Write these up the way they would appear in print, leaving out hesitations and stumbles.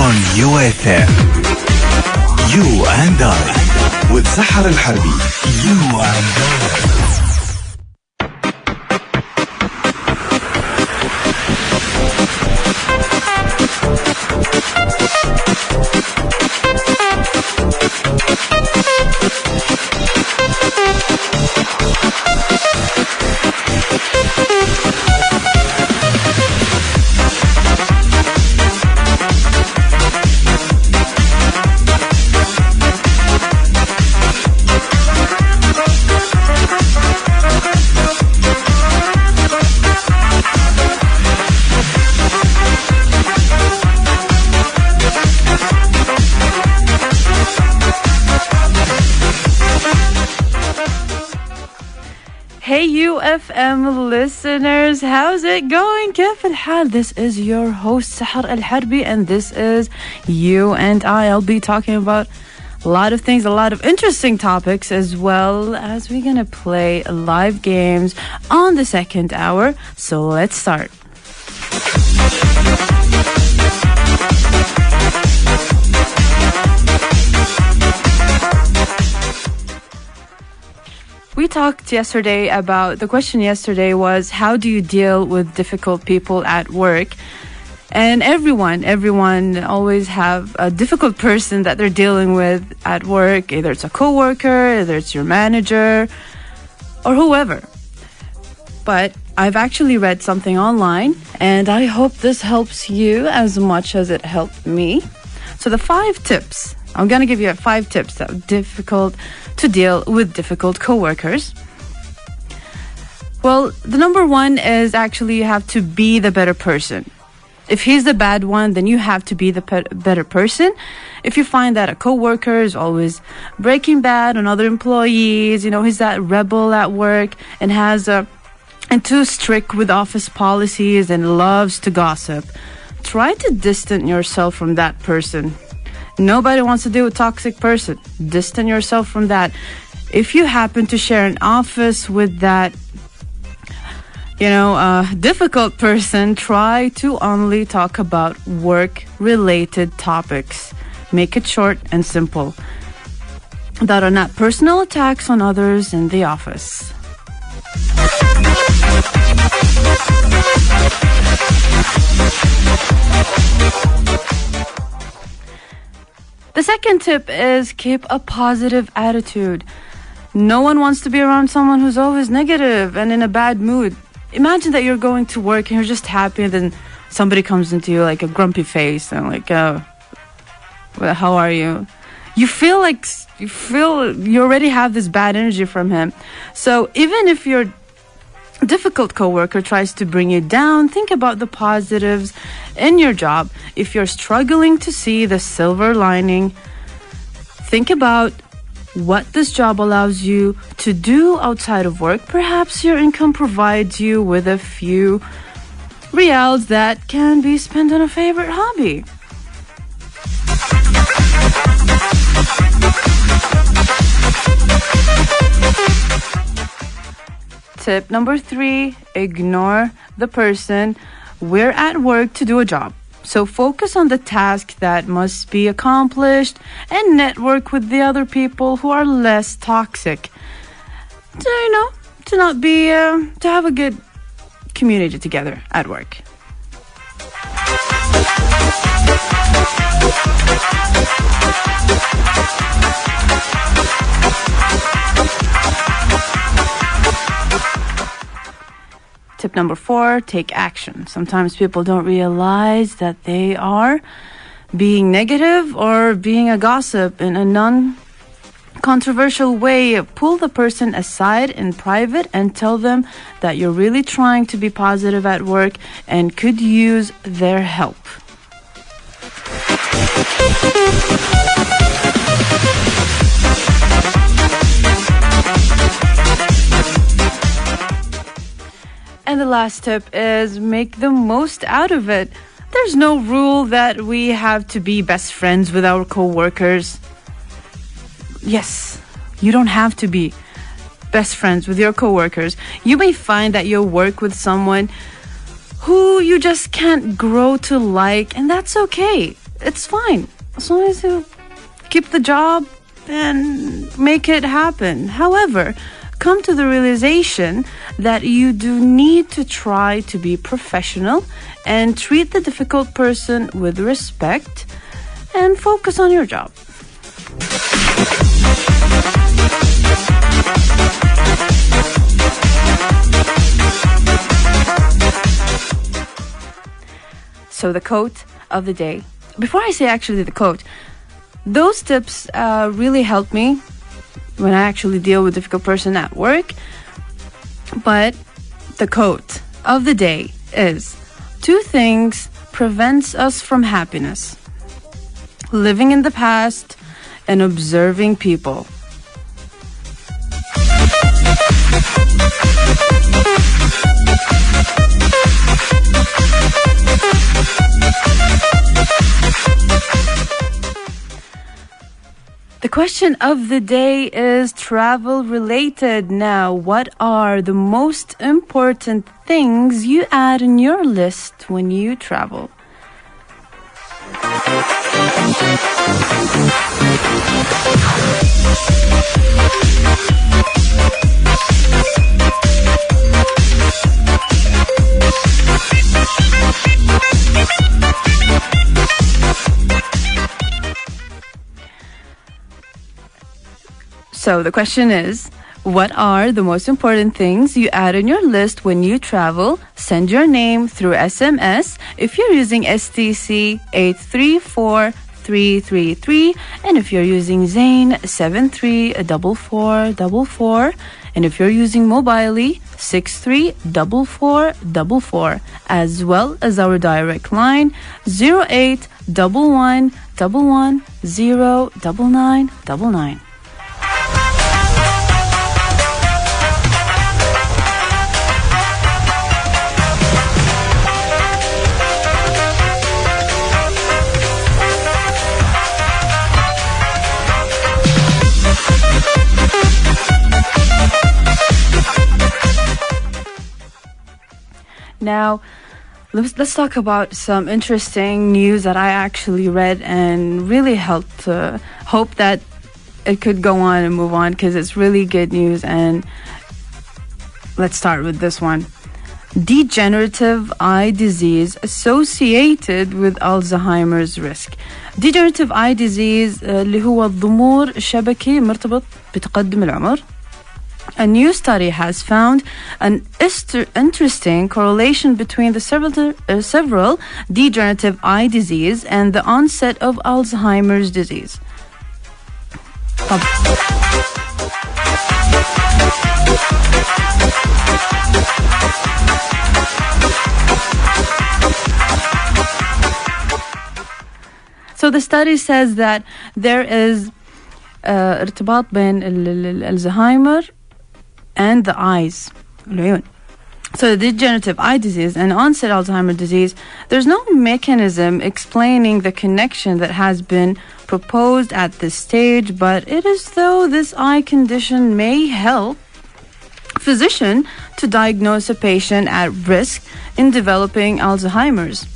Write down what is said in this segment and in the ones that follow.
on UFM. You and I with سحر الحربي. You and I. Hey UFM listeners, how's it going? كيف الحال? This is your host سحر الحربي and this is You and I'll be talking about a lot of things, a lot of interesting topics, as well as we're gonna play live games on the second hour. So let's start. We talked yesterday about, the question yesterday was, how do you deal with difficult people at work? And everyone always have a difficult person that they're dealing with at work. Either it's a coworker, either it's your manager, or whoever. But I've actually read something online, and I hope this helps you as much as it helped me. So the 5 tips, I'm going to give you 5 tips that are difficult to deal with difficult coworkers. Well, the number 1 is actually you have to be the better person. If he's the bad one, then you have to be the better person. If you find that a coworker is always breaking bad on other employees, you know, he's that rebel at work and and too strict with office policies and loves to gossip, try to distance yourself from that person. Nobody wants to deal with a toxic person. Distance yourself from that. If you happen to share an office with that, difficult person, try to only talk about work-related topics. Make it short and simple. That are not personal attacks on others in the office. The second tip is keep a positive attitude. No one wants to be around someone who's always negative and in a bad mood. Imagine that you're going to work and you're just happy, and then somebody comes into you like a grumpy face and like, well, how are you? You feel you already have this bad energy from him. So even if your difficult coworker tries to bring you down, think about the positives in your job. If you're struggling to see the silver lining, think about what this job allows you to do outside of work. Perhaps your income provides you with a few reals that can be spent on a favorite hobby. Tip number 3, ignore the person. We're at work to do a job. So focus on the task that must be accomplished and network with the other people who are less toxic. To have a good community together at work. Tip number 4, take action. Sometimes people don't realize that they are being negative or being a gossip in a non-controversial way. Pull the person aside in private and tell them that you're really trying to be positive at work and could use their help. And the last tip is make the most out of it. There's no rule that we have to be best friends with our coworkers. Yes, you don't have to be best friends with your coworkers. You may find that you work with someone who you just can't grow to like, and that's okay. it's fine. As long as you keep the job and make it happen. However, come to the realization that you do need to try to be professional and treat the difficult person with respect and focus on your job. So the quote of the day. Before I say actually the quote, those tips really help me when I actually deal with a difficult person at work. But the quote of the day is, 2 things prevents us from happiness: living in the past and observing people. The question of the day is travel related. Now, what are the most important things you add in your list when you travel? So the question is, what are the most important things you add in your list when you travel? Send your name through SMS if you're using STC 834333, and if you're using Zain 734444, and if you're using Mobily 634444, as well as our direct line 081111109999. Now, let's talk about some interesting news that I actually read and really helped hope that it could go on and move on, because it's really good news. And let's start with this one. Degenerative eye disease associated with Alzheimer's risk. Degenerative eye disease اللي هو الضمور الشبكي مرتبط بتقدم العمر. A new study has found an interesting correlation between the several degenerative eye disease and the onset of Alzheimer's disease. So the study says that there is ارتباط بين الزهايمر and the eyes. So the degenerative eye disease and onset Alzheimer's disease, there's no mechanism explaining the connection that has been proposed at this stage, but it is though this eye condition may help physician to diagnose a patient at risk in developing Alzheimer's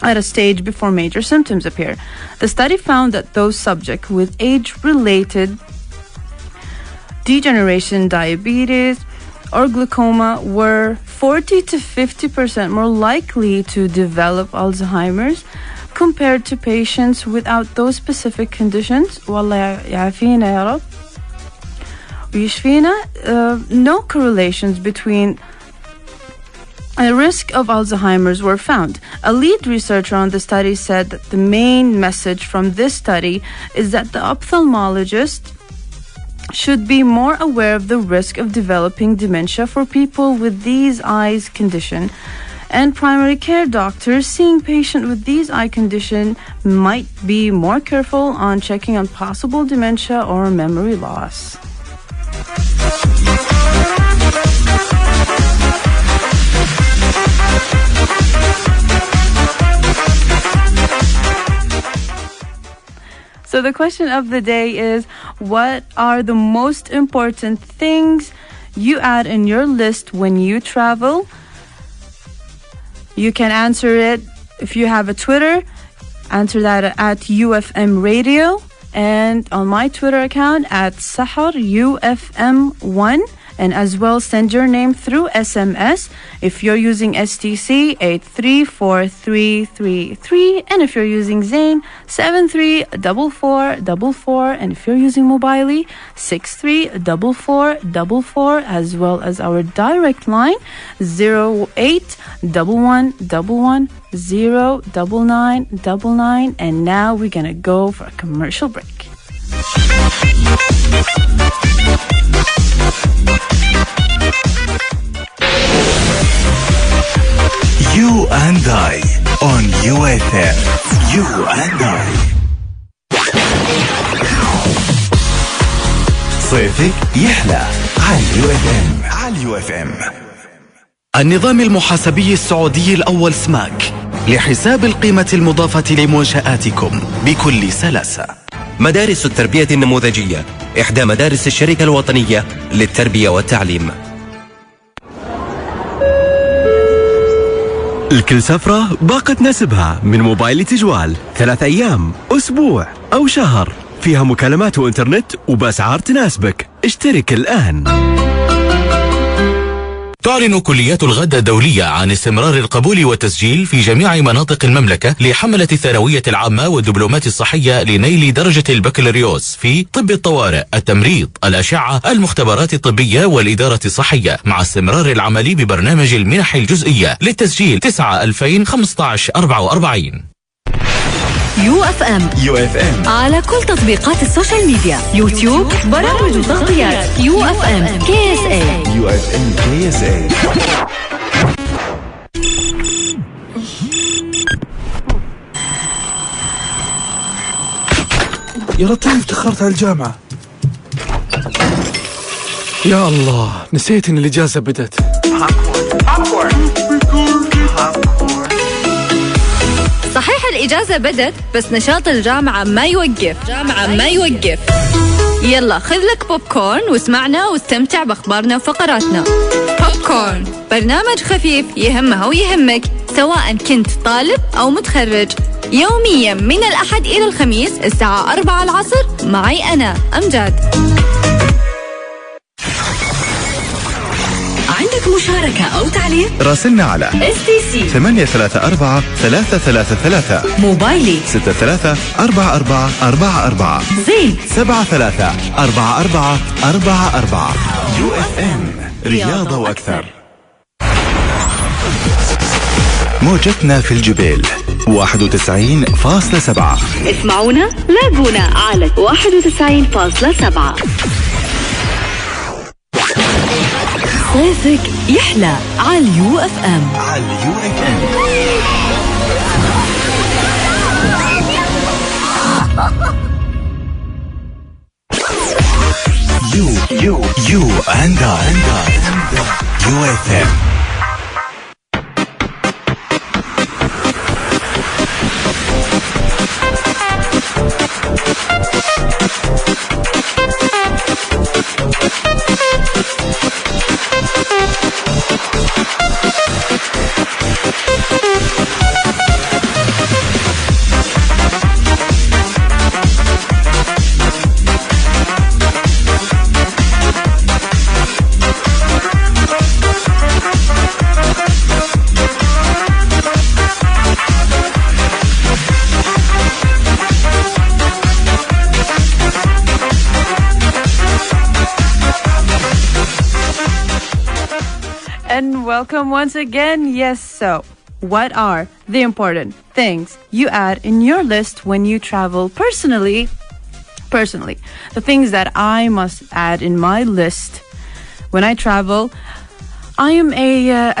at a stage before major symptoms appear. The study found that those subjects with age-related degeneration, diabetes, or glaucoma were 40 to 50% more likely to develop Alzheimer's compared to patients without those specific conditions. والله يعافينا يا رب ويشفينا. No correlations between a risk of Alzheimer's were found. A lead researcher on the study said that the main message from this study is that the ophthalmologist should be more aware of the risk of developing dementia for people with these eyes condition, and primary care doctors seeing patients with these eye condition might be more careful on checking on possible dementia or memory loss. So the question of the day is, what are the most important things you add in your list when you travel? You can answer it if you have a Twitter. answer that at UFM Radio, and on my Twitter account at Sahar UFM1. And as well, send your name through SMS if you're using STC 834333, and if you're using Zain 734444, and if you're using Mobily 634444, as well as our direct line 0811110999. And now we're gonna go for a commercial break. You and I on UFM. You and I. صيفك يحلى على UFM. النظام المحاسبي السعودي الأول سماك لحساب القيمة المضافة لمنشآتكم بكل سلاسة. مدارس التربية النموذجية إحدى مدارس الشركة الوطنية للتربية والتعليم. الكل سفرة باقة تناسبها من موبايل لتجوال، 3 أيام، أسبوع أو شهر، فيها مكالمات وإنترنت وبأسعار تناسبك. اشترك الآن. تعلن كليات الغد الدولية عن استمرار القبول والتسجيل في جميع مناطق المملكة لحملة الثانوية العامة والدبلومات الصحية لنيل درجة البكالوريوس في طب الطوارئ، التمريض، الأشعة، المختبرات الطبية والإدارة الصحية، مع استمرار العمل ببرنامج المنح الجزئية. للتسجيل 9-2015-44. UFM على كل تطبيقات السوشيال ميديا، يوتيوب، برامج وتغطيات. UFM KSA. يا لطيف، تأخرت على الجامعة. يا الله، نسيت إن الإجازة بدت. صحيح الإجازة بدت، بس نشاط الجامعة ما يوقف. يلا خذ لك بوب كورن واسمعنا واستمتع بأخبارنا وفقراتنا. بوب كورن برنامج خفيف يهمها ويهمك، سواء كنت طالب أو متخرج. يوميا من الأحد إلى الخميس الساعة 4 العصر، معي أنا أمجاد. عندك مشاركة أو تعليق؟ راسلنا على STC 834-333، موبايلي 63-4444، زين 73-4444. UFM رياضة وأكثر. موجتنا في الجبال 91.7. اسمعونا لاقونا على 91.7. صيفك يحلى على UFM. You and I. UFM. And welcome once again. Yes, so what are the important things you add in your list when you travel? Personally, the things that I must add in my list when I travel, I am a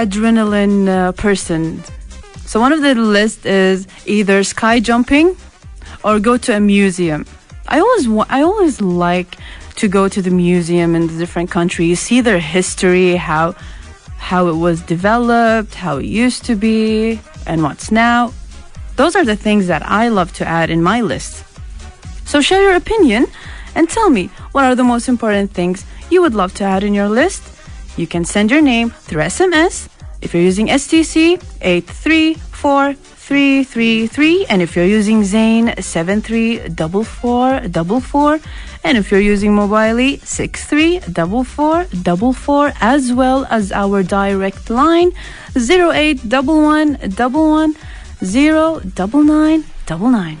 adrenaline person. So one of the list is either sky jumping or go to a museum. I always like to go to the museum in the different countries, see their history, how it was developed, how it used to be, and what's now. Those are the things that I love to add in my list. So share your opinion and tell me, what are the most important things you would love to add in your list? You can send your name through SMS if you're using STC 834333. 6333. And if you're using Zain, 734444. And if you're using Mobile, 634444, as well as our direct line 0811110999.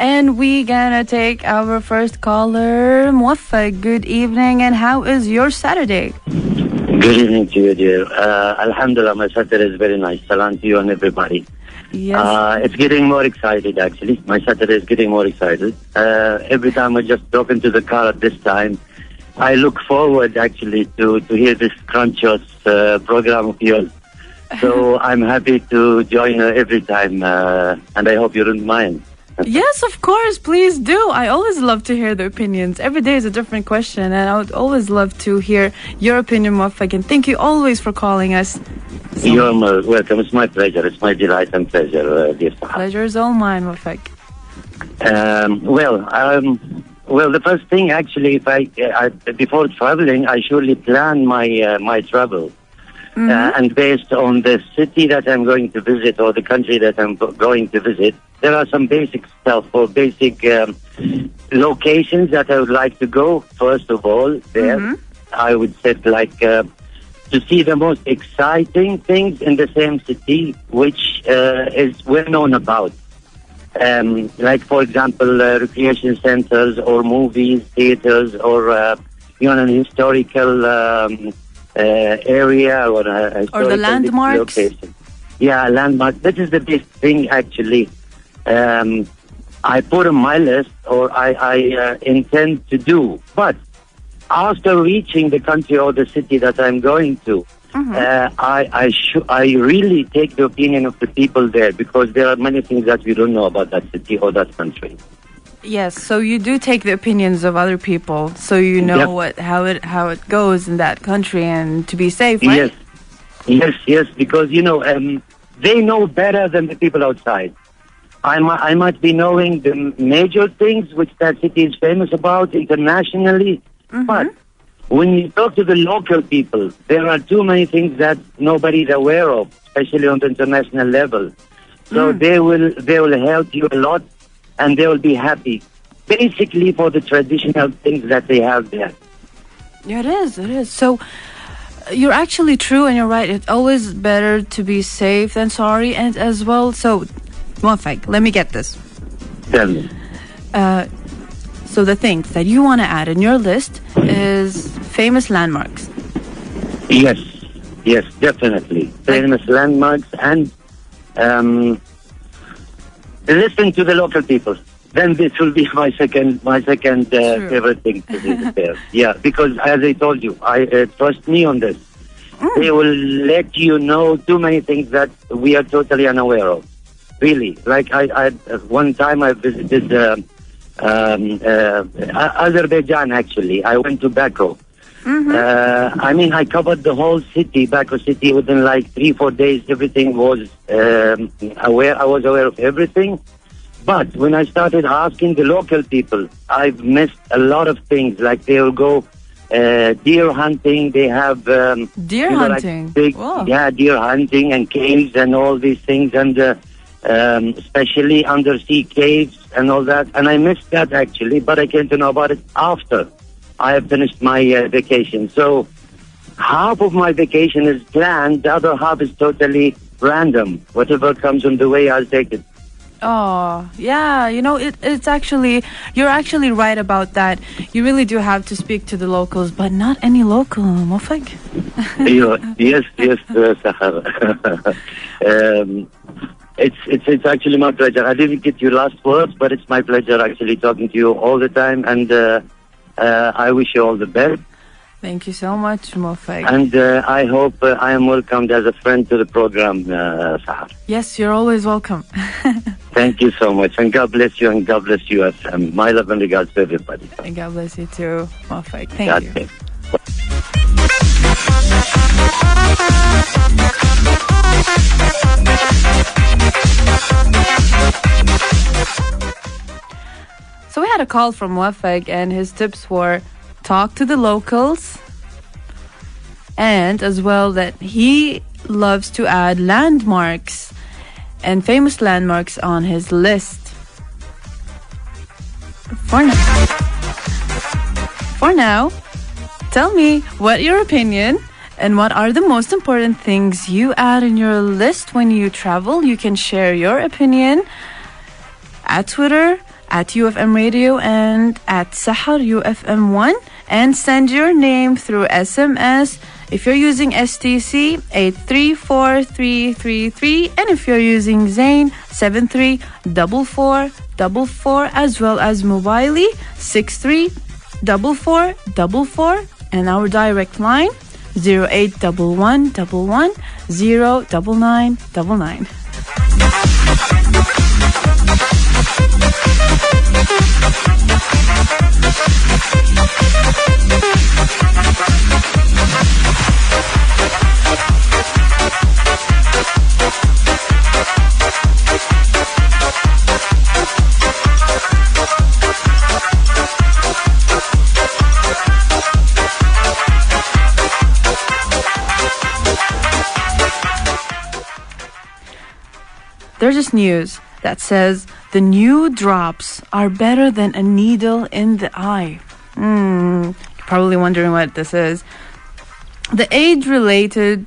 And we gonna take our first caller. Muwaffaq, good evening, and how is your Saturday? Good evening to you, dear. Alhamdulillah, my Saturday is very nice. Salam to you and everybody. Yes. It's getting more excited, actually. My Saturday is getting more excited. Every time I just drop into the car at this time, I look forward, actually, to hear this scrumptious program of yours. So I'm happy to join every time, and I hope you don't mind. Yes, of course, please do. I always love to hear the opinions. Every day is a different question, and I would always love to hear your opinion, Muwaffaq. And thank you always for calling us. You're welcome. It's my pleasure. It's my delight and pleasure, dear Sahar. Pleasure is all mine, Muwaffaq. Well, the first thing, actually, if I before traveling, I surely plan my travel. And based on the city that I'm going to visit or the country that I'm going to visit, there are some basic stuff or basic locations that I would like to go. First of all, there, I would set to see the most exciting things in the same city, which is well known about. Like, for example, recreation centers or movies, theaters, or an historical area or the landmarks. Location. Yeah, landmarks. That is the best thing, actually. I put on my list, or I intend to do. But after reaching the country or the city that I'm going to, I really take the opinion of the people there, because there are many things that we don't know about that city or that country. Yes, so you do take the opinions of other people, so you know how it goes in that country, and to be safe, right? Yes, because they know better than the people outside. I might be knowing the major things which that city is famous about internationally, but when you talk to the local people, there are too many things that nobody's aware of, especially on the international level. So they will help you a lot, and they will be happy, basically, for the traditional things that they have there. Yeah, it is. So you're actually true, and you're right. It's always better to be safe than sorry, and as well. So, Muwaffaq, let me get this. Tell me. So the things that you want to add in your list is famous landmarks. Yes, definitely. Famous landmarks, and listen to the local people. Then this will be my second favorite thing to do there. Yeah, because as I told you, trust me on this. They will let you know too many things that we are totally unaware of. Really, like I one time I visited Azerbaijan. Actually, I went to Baku. I covered the whole city, Baku city, within like 3-4 days. Everything was aware. I was aware of everything. But when I started asking the local people, I've missed a lot of things. Like they will go deer hunting. They have deer hunting. Deer hunting and caves and all these things, and especially undersea caves and all that. And I missed that, actually, but I came to know about it after I have finished my vacation. So half of my vacation is planned, the other half is totally random. Whatever comes on the way, I'll take it. Oh, yeah, it's actually, you're actually right about that. You really do have to speak to the locals, but not any local, Muwaffaq. Yes, Sahar. It's actually my pleasure. I didn't get your last words, but it's my pleasure actually talking to you all the time, and I wish you all the best. Thank you so much, Muwaffaq. And I hope I am welcomed as a friend to the program, Sahar. Yes, you're always welcome. Thank you so much, and God bless you, and God bless you. My love and regards to everybody. And God bless you too, Muwaffaq. Thank you. So we had a call from Wafag, and his tips were talk to the locals, and as well that he loves to add landmarks and famous landmarks on his list. For now, tell me what your opinion and what are the most important things you add in your list when you travel. You can share your opinion at Twitter, at UFM Radio, and at Sahar UFM1, and send your name through SMS if you're using STC 834333, and if you're using Zain 734444, as well as Mobile 634444, and our direct line 081111 09999. There's this news that says the new drops are better than a needle in the eye. You're probably wondering what this is. The age-related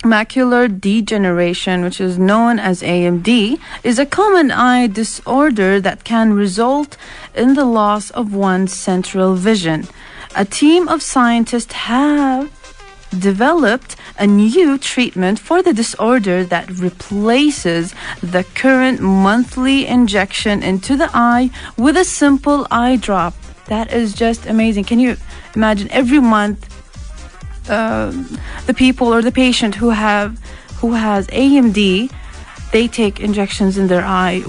macular degeneration, which is known as AMD, is a common eye disorder that can result in the loss of one's central vision. A team of scientists have developed a new treatment for the disorder that replaces the current monthly injection into the eye with a simple eye drop. That is just amazing. Can you imagine every month the people or the patient who has AMD, they take injections in their eye.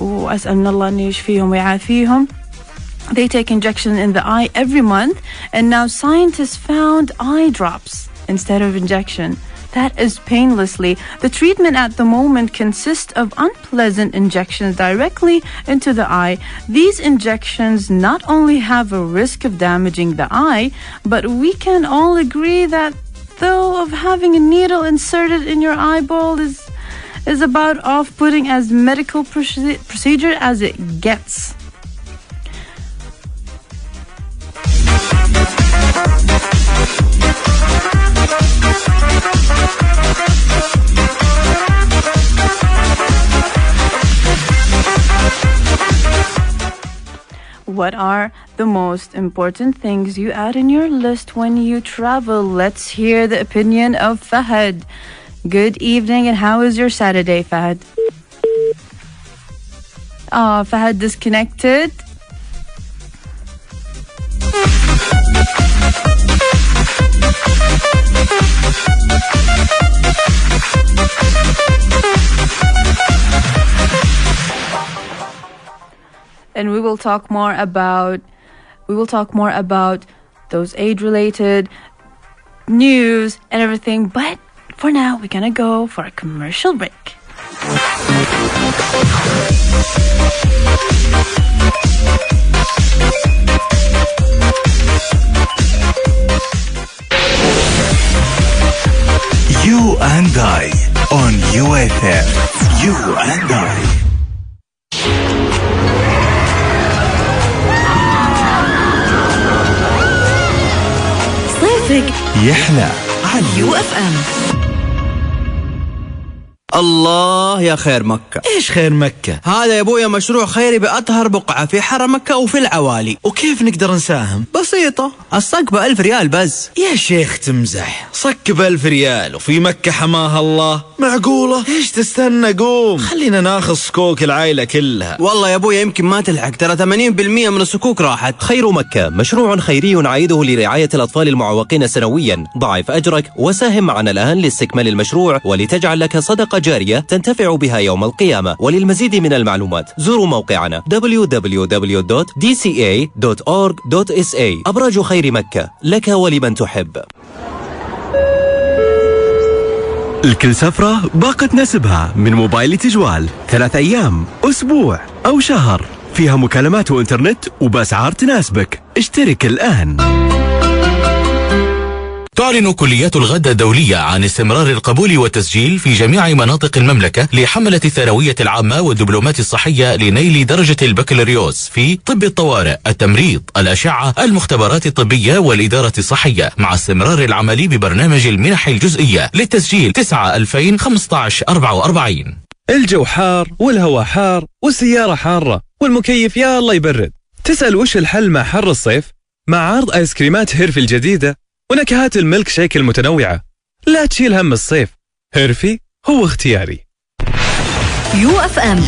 They take injection in the eye every month, and now scientists found eye drops instead of injection. That is painlessly. The treatment at the moment consists of unpleasant injections directly into the eye. These injections not only have a risk of damaging the eye, but we can all agree that though of having a needle inserted in your eyeball is about off-putting as medical procedure as it gets. What are the most important things you add in your list when you travel? Let's hear the opinion of Fahad. Good evening, and how is your Saturday, Fahad? Fahad disconnected. And we will talk more about those age-related news and everything. But for now, we're gonna go for a commercial break. You and I on UFM. You and I. صيفك يحلى على UFM. الله يا خير مكة. ايش خير مكة؟ هذا يا ابويا مشروع خيري بأطهر بقعة في حرم مكة وفي العوالي. وكيف نقدر نساهم؟ بسيطة، الصك ب1000 ريال بس. يا شيخ تمزح، صك ب1000 ريال وفي مكة حماها الله. معقولة؟ ايش تستنى؟ قوم خلينا ناخذ صكوك العائلة كلها. والله يا ابويا يمكن ما تلحق، ترى 80% من الصكوك راحت. خير مكة مشروع خيري عائده لرعاية الأطفال المعوقين سنويا. ضاعف أجرك وساهم معنا الآن لاستكمال المشروع ولتجعل لك صدقة جارية تنتفع بها يوم القيامة. وللمزيد من المعلومات زوروا موقعنا www.dca.org.sa. أبراج خير مكة لك ولمن تحب. الكل سفرة باقة نسبها من موبايل تجوال 3 أيام، أسبوع أو شهر، فيها مكالمات وإنترنت وبأسعار تناسبك. اشترك الآن. تعلن كليات الغد الدولية عن استمرار القبول والتسجيل في جميع مناطق المملكة لحملة الثانوية العامة والدبلومات الصحية لنيل درجة البكالوريوس في طب الطوارئ، التمريض، الأشعة، المختبرات الطبية والإدارة الصحية، مع استمرار العمل ببرنامج المنح الجزئية للتسجيل 9/2015-44. الجو حار والهواء حار والسيارة حارة والمكيف يا الله يبرد. تسأل وش الحل مع حر الصيف؟ مع عرض آيس كريمات هيرفي الجديدة ونكهات الميلك شيك المتنوعة. لا تشيل هم الصيف، هيرفي هو اختياري. يو اف ام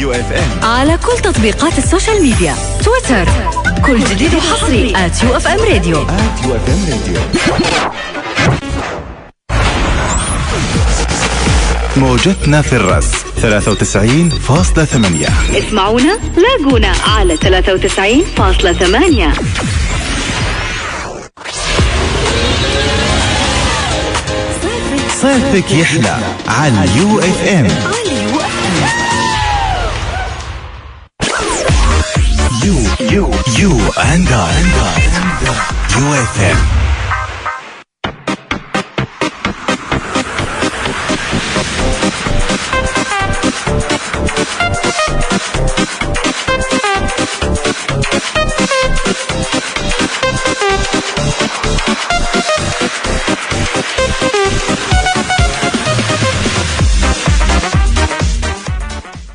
على كل تطبيقات السوشيال ميديا، تويتر، كل جديد وحصري @UFM Radio. موجتنا في الرأس 93.8. اسمعونا لاقونا على 93.8. صيفك يحلى على اليو اف ام. يو اند يو اف ام.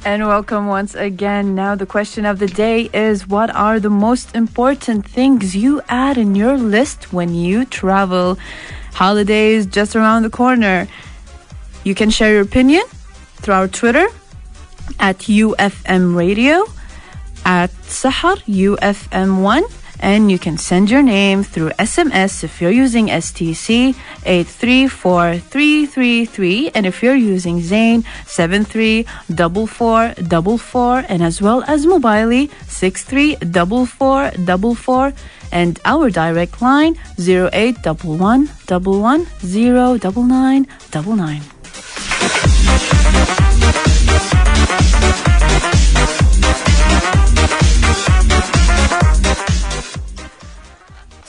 And welcome once again. Now the question of the day is, what are the most important things you add in your list when you travel? Holidays just around the corner. You can share your opinion through our Twitter @UFM Radio, @Sahar UFM1, and you can send your name through SMS if you're using STC 834333, and if you're using Zain 734444, and as well as Mobile 634444, and our direct line 081111099999.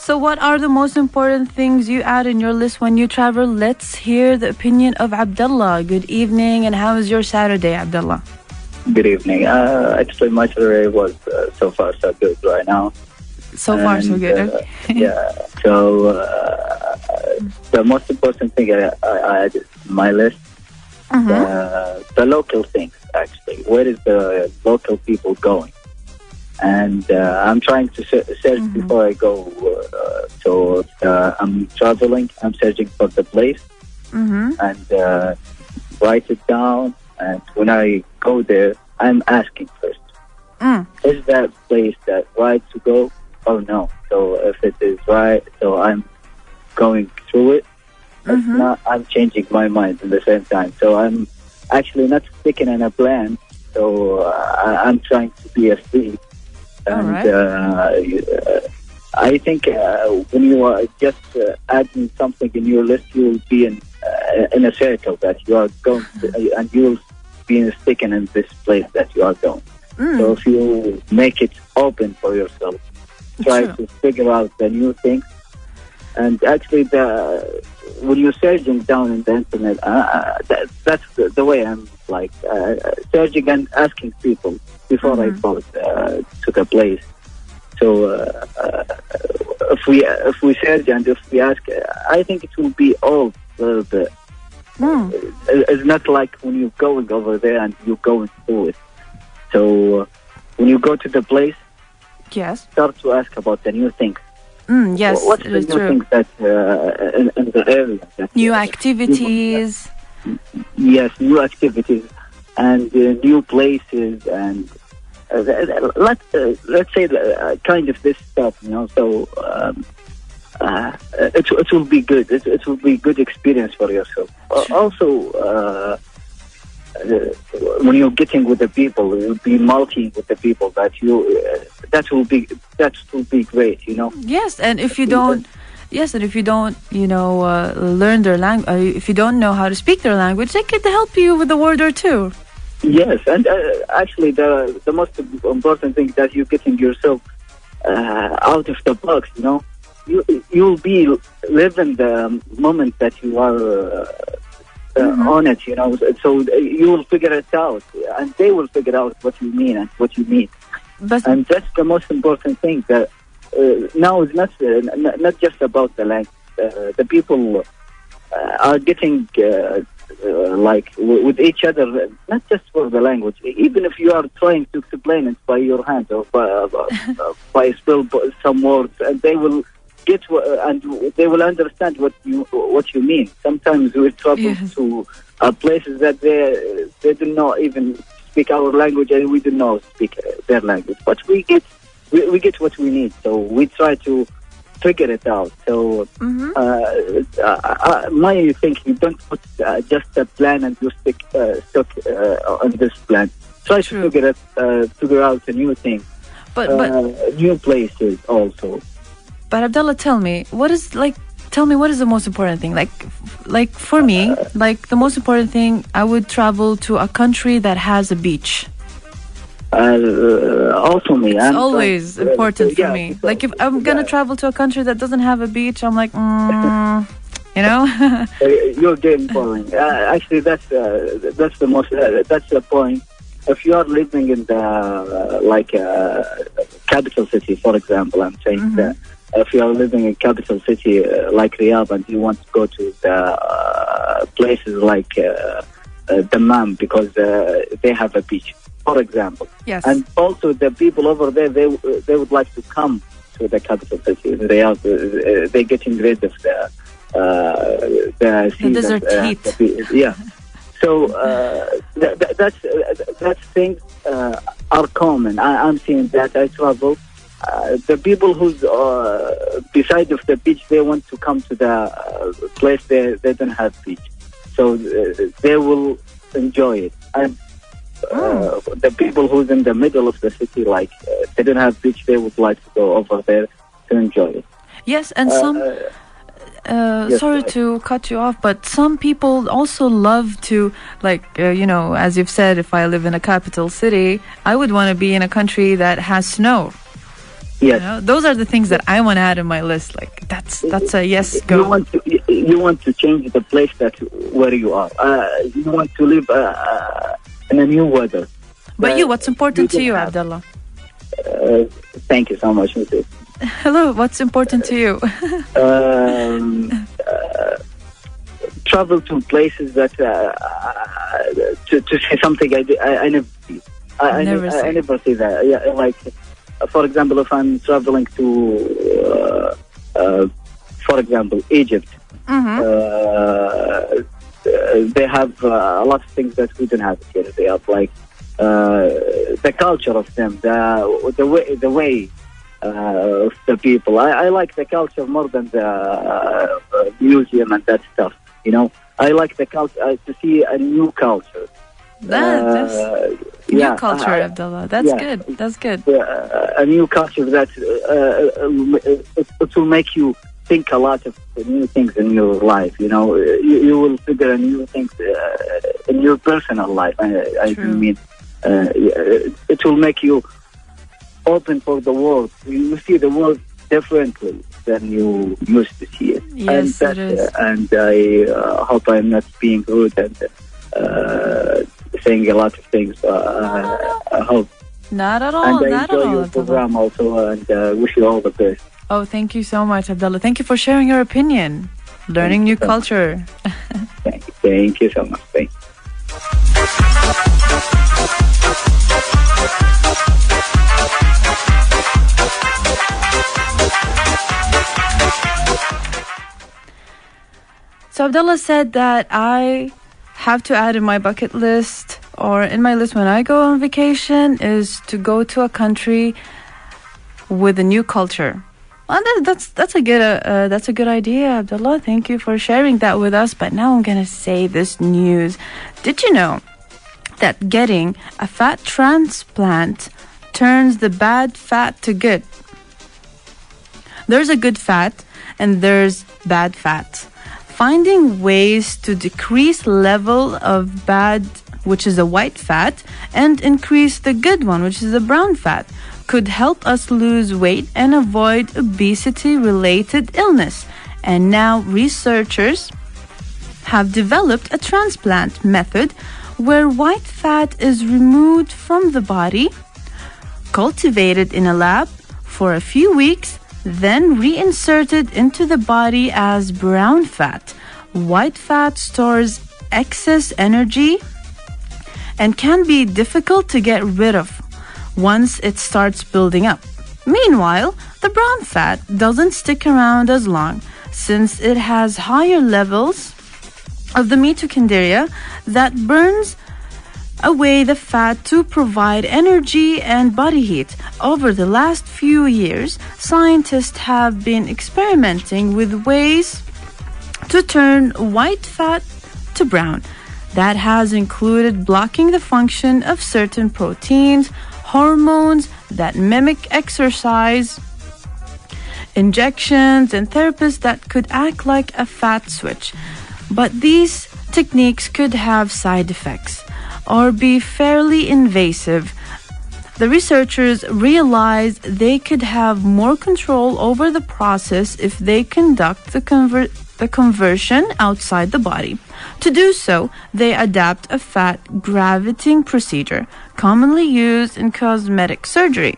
So what are the most important things you add in your list when you travel? Let's hear the opinion of Abdullah. Good evening, and how is your Saturday, Abdullah? Good evening. Actually, my Saturday was so far so good right now. So far so good. Okay. Yeah. So the most important thing I added in my list, the local things, actually. Where is the local people going? And I'm trying to search before I go. So I'm traveling. I'm searching for the place and write it down. And when I go there, I'm asking first: is that place that right to go or no? So if it is right, so I'm going through it. If not, I'm changing my mind at the same time. So I'm actually not sticking in a plan. So I'm trying to be free. And I think when you are just adding something in your list, you will be in a circle that you are going to, and you will be sticking in this place that you are going. So if you make it open for yourself, try to figure out the new things. And actually, when you're searching down in the internet, that's the way I'm like searching and asking people before I go to the place. So if we search and if we ask, I think it will be all a little bit. It's not like when you're going over there and you're going through it. So when you go to the place, start to ask about the new things. Yes, what's the new things that in the area? New activities. Yes, new activities and new places, and let's say kind of this stuff, you know. So it will be good. It will be good experience for yourself. Also, when you're getting with the people, you'll be multi with the people that will be great, you know. Yes, and if you don't Yes, and if you don't, learn their language, if you don't know how to speak their language, they could help you with a word or two. Yes, and actually the most important thing that you're getting yourself out of the box, you'll be living the moment that you are on it, so you will figure it out, and they will figure out what you mean and what you need. And that's the most important thing, that now it's not just about the language. The people are getting with each other, not just for the language. Even if you are trying to explain it by your hand or by spell some words, and they will and they will understand what you mean. Sometimes we travel to places that they do not even speak our language, and we do not speak their language. But we get what we need, so we try to figure it out. So my thinking, don't put just a plan and you stuck on this plan. Try to figure out a new thing, but new places also. But Abdullah, tell me what is the most important thing? Like for me, the most important thing, I would travel to a country that has a beach. Also me. It's always important for me. Like if I'm gonna travel to a country that doesn't have a beach, I'm like, You're getting boring. Actually, that's the point. If you are living in the capital city, for example, I'm saying that if you are living in capital city like Riyadh, and you want to go to the places like Dammam because they have a beach, for example. Yes. And also the people over there, they would like to come to the capital city, Riyadh. They're getting rid of the desert heat. Yeah. So that's things are common. I'm seeing that. I travel. The people who's beside of the beach, they want to come to the place they don't have beach, so they will enjoy it. And the people who's in the middle of the city, they don't have beach, they would like to go over there to enjoy it. Yes, and some. Sorry to cut you off, but some people also love to, as you've said, if I live in a capital city, I would want to be in a country that has snow. Yes. Those are the things that I want to add in my list. That's a yes, go. You want to change the place where you are. You want to live in a new weather. But what's important to you, Abdullah? Thank you so much, Mrs. Hello, what's important to you? Travel to places that to say something I never see. I never see that. Yeah, for example, if I'm traveling to, for example, Egypt, they have a lot of things that we don't have here. They have the culture of them, the way of the people. I like the culture more than the museum and that stuff. I like the culture to see a new culture. New culture, Abdullah. That's good. That's good. A new culture that it will make you think a lot of new things in your life. You will figure new things in your personal life. I mean, it will make you open for the world. You see the world differently than you used to see it. Yes, it is. And I hope I'm not being rude and saying a lot of things. I hope. Not at all. And I not enjoy at all, your program also, and wish you all the best. Oh, thank you so much, Abdullah. Thank you for sharing your opinion. Learning new culture. Thank you so much. Thank you. So Abdullah said that I have to add in my bucket list, or in my list when I go on vacation, is to go to a country with a new culture. Well, that's a good idea, Abdullah. Thank you for sharing that with us. But now I'm gonna say this news. Did you know that getting a fat transplant turns the bad fat to good? There's a good fat and there's bad fat. Finding ways to decrease level of bad, which is a white fat, and increase the good one, which is a brown fat, could help us lose weight and avoid obesity-related illness. And now researchers have developed a transplant method where white fat is removed from the body, cultivated in a lab for a few weeks, then reinserted into the body as brown fat. White fat stores excess energy and can be difficult to get rid of once it starts building up. Meanwhile, the brown fat doesn't stick around as long since it has higher levels of the mitochondria that burns away the fat to provide energy and body heat. Over the last few years, scientists have been experimenting with ways to turn white fat to brown. That has included blocking the function of certain proteins, hormones that mimic exercise, injections, and therapies that could act like a fat switch. But these techniques could have side effects or be fairly invasive. The researchers realized they could have more control over the process if they conduct the conversion outside the body. To do so, they adapt a fat grafting procedure commonly used in cosmetic surgery.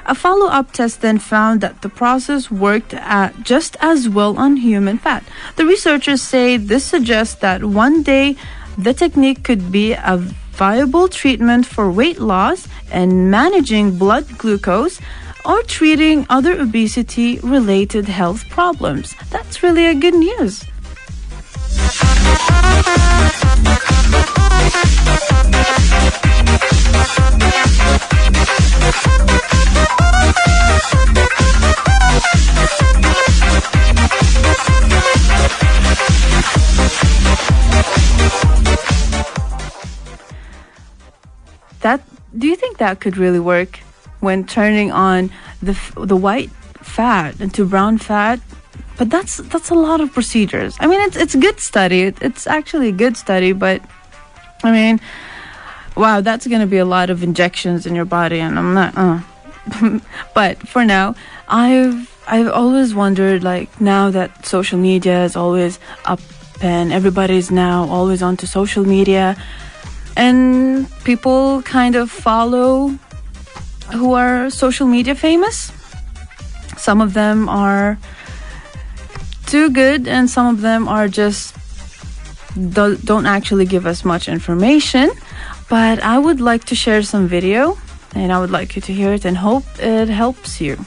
A follow-up test then found that the process worked just as well on human fat. The researchers say this suggests that one day the technique could be a viable treatment for weight loss and managing blood glucose or treating other obesity-related health problems. That's really a good news. Do you think that could really work when turning on the white fat into brown fat? But that's a lot of procedures. I mean, it's good study. It's actually a good study, but I mean, wow, that's going to be a lot of injections in your body, and I'm not. But for now, I've always wondered, like, now that social media is always up and everybody's now always onto social media, and people kind of follow who are social media famous. Some of them are too good, and some of them are just don't actually give us much information. But I would like to share some video, and I would like you to hear it and hope it helps you.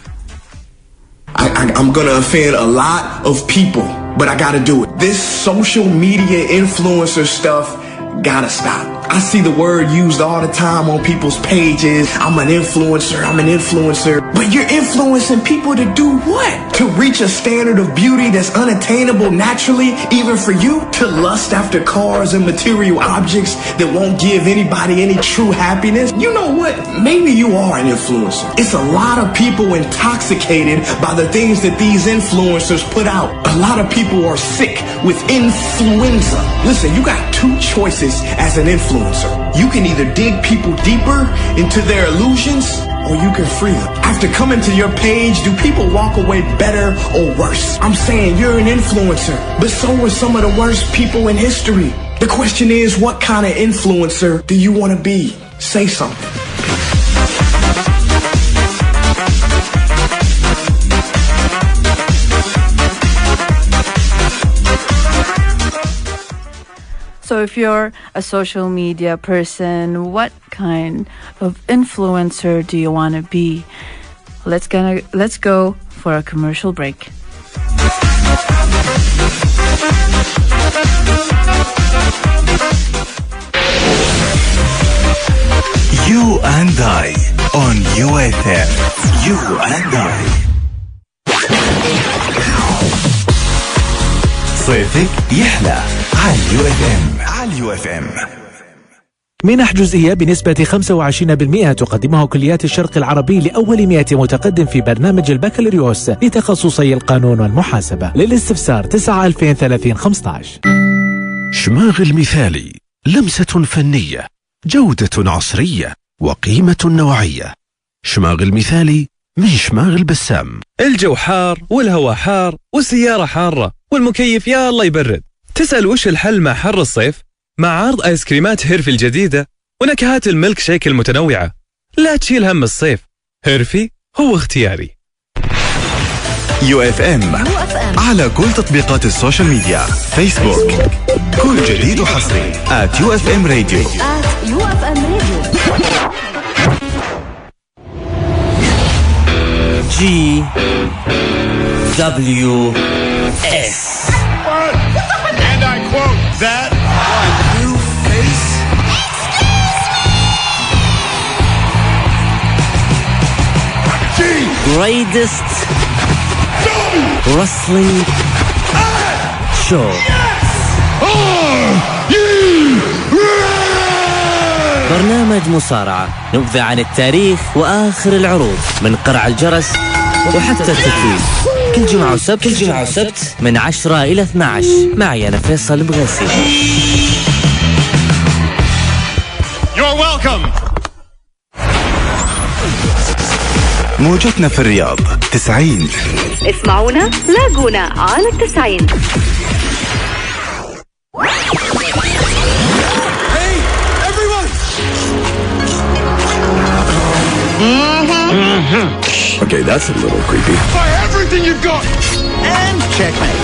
I'm gonna offend a lot of people, but I gotta do it. This social media influencer stuff gotta stop. I see the word used all the time on people's pages. I'm an influencer. But you're influencing people to do what? To reach a standard of beauty that's unattainable naturally, even for you? To lust after cars and material objects that won't give anybody any true happiness? You know what? Maybe you are an influencer. It's a lot of people intoxicated by the things that these influencers put out. A lot of people are sick with influenza. Listen, you got two choices as an influencer. You can either dig people deeper into their illusions, or you can free them. After coming to your page, do people walk away better or worse? I'm saying you're an influencer, but so are some of the worst people in history. The question is, what kind of influencer do you want to be? Say something. So if you're a social media person, what kind of influencer do you want to be? Let's go for a commercial break. You and I on UFM. You and I. صيفك يحلى على UFM. منح جزئية بنسبة 25% تقدمها كليات الشرق العربي لأول 100 متقدم في برنامج البكالوريوس لتخصصي القانون والمحاسبة. للاستفسار 9-2030-15. شماغ مثالي، لمسة فنية، جودة عصرية، وقيمة نوعية. شماغ المثالي من شماغ البسام. الجو حار والهواء حار والسيارة حارة والمكيف يا الله يبرد. تسأل وش الحل مع حر الصيف؟ مع عرض آيس كريمات هيرفي الجديدة ونكهات الميلك شيك المتنوعة. لا تشيل هم الصيف، هيرفي هو اختياري. يو اف ام على كل تطبيقات السوشيال ميديا، فيسبوك كل جديد وحصري @UFM Radio. GWS. And I quote that new face. Greatest wrestling show. برنامج مصارعة، نبذة عن التاريخ وآخر العروض من قرع الجرس وحتى التتويج. كل جمعة وسبت من 10 إلى 12 معي أنا فيصل بغيسي. You're welcome. موجتنا في الرياض 90. اسمعونا لاقونا على 90. Okay, that's a little creepy. Fire everything you've got. And checkmate.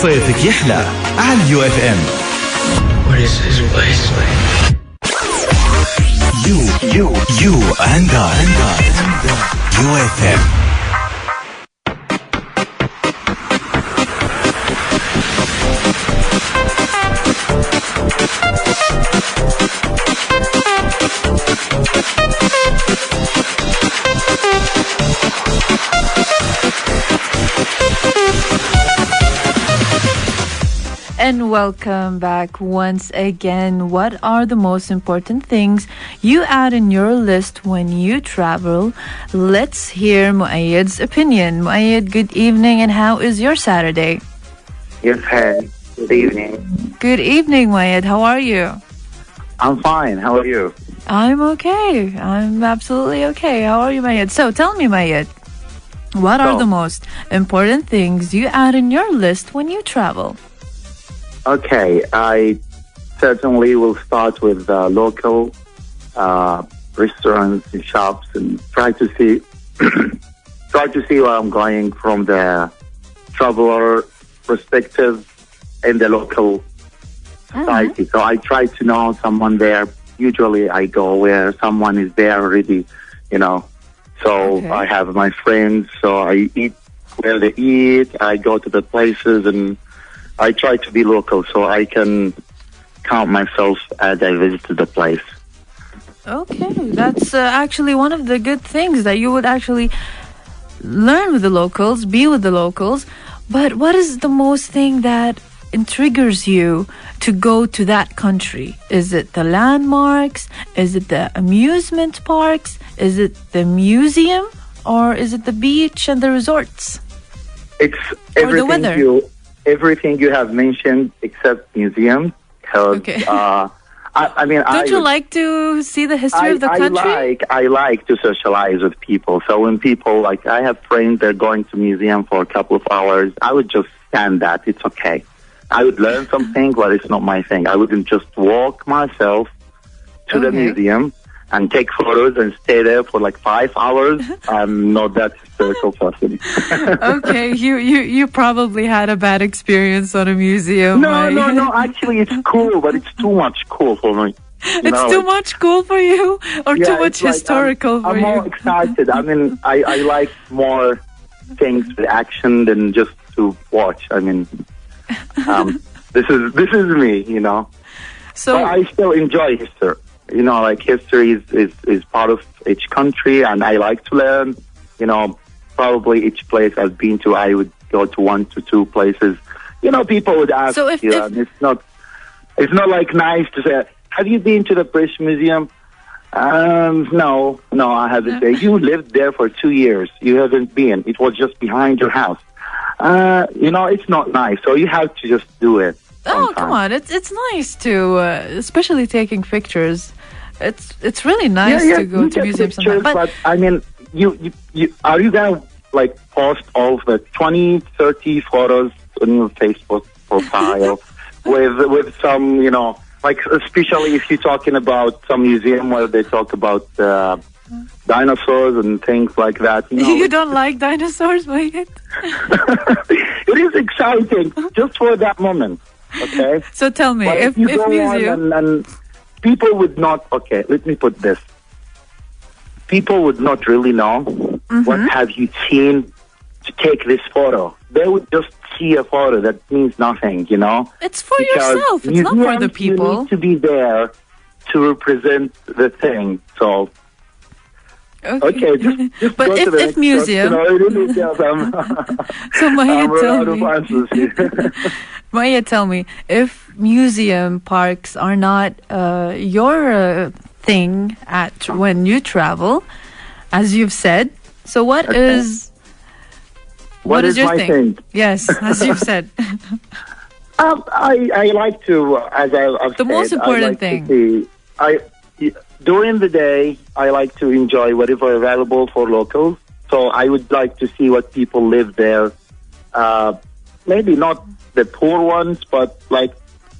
صيفك يحلى على اليو اف ام. What is this place? You and I. UFM. And welcome back once again. What are the most important things you add in your list when you travel? Let's hear Muayyad's opinion. Muayyad, good evening, and how is your Saturday? Yes, hey. Good evening. Good evening, Muayyad. How are you? I'm fine. How are you? I'm okay. I'm absolutely okay. How are you, Muayyad? So tell me, Muayyad, what are the most important things you add in your list when you travel? Okay, I certainly will start with local restaurants and shops and try to see where I'm going from the traveler perspective in the local society. So I try to know someone there. Usually I go where someone is there already, you know. So I have my friends, so I eat where they eat. I go to the places and I try to be local so I can count myself as I visited the place. Okay, that's actually one of the good things that you would actually learn with the locals, be with the locals. But what is the most thing that intrigues you to go to that country? Is it the landmarks? Is it the amusement parks? Is it the museum? Or is it the beach and the resorts? It's everything everything you have mentioned except museums. Okay. I mean, don't you like to see the history of the country? I like to socialize with people. So when people, like, I have friends, they're going to museum for a couple of hours, I would just stand that. It's okay. I would learn something, but it's not my thing. I wouldn't just walk myself to the museum and take photos and stay there for like 5 hours. I'm not that historical person. Okay, you probably had a bad experience on a museum. No. Actually, it's cool, but it's too much cool for me. It's too much cool for you, or too much historical for you? I'm more excited. I mean, I like more things with action than just to watch. I mean, this is me, you know. So but I still enjoy history. You know, like history is part of each country, and I like to learn. You know, probably each place I've been to, I would go to 1 to 2 places. You know, people would ask, so and it's not It's not like nice to say, have you been to the British Museum? No, I haven't. You lived there for 2 years. You haven't been. It was just behind your house. It's not nice. So you have to just do it. Oh, come on. It's nice to, especially taking pictures. It's really nice to go to museums sometimes. But I mean, you are you gonna like post all of the 20, 30 photos on your Facebook profile with some, like especially if you're talking about some museum where they talk about dinosaurs and things like that. You don't like dinosaurs, Wayne? It is exciting just for that moment. Okay. So tell me, if museum and people would not. Okay, let me put this. People would not really know what have you seen to take this photo. They would just see a photo that means nothing, It's for yourself. It's not for the people. You need to be there to represent the thing. So. Okay, just but if museum. So Maya, tell me, if museum parks are not your thing when you travel, as you've said, so what is your thing? Yes, as you've said. I like to, as I've the said, most important thing. During the day, I like to enjoy whatever available for locals. So I would like to see what people live there. Maybe not the poor ones, but like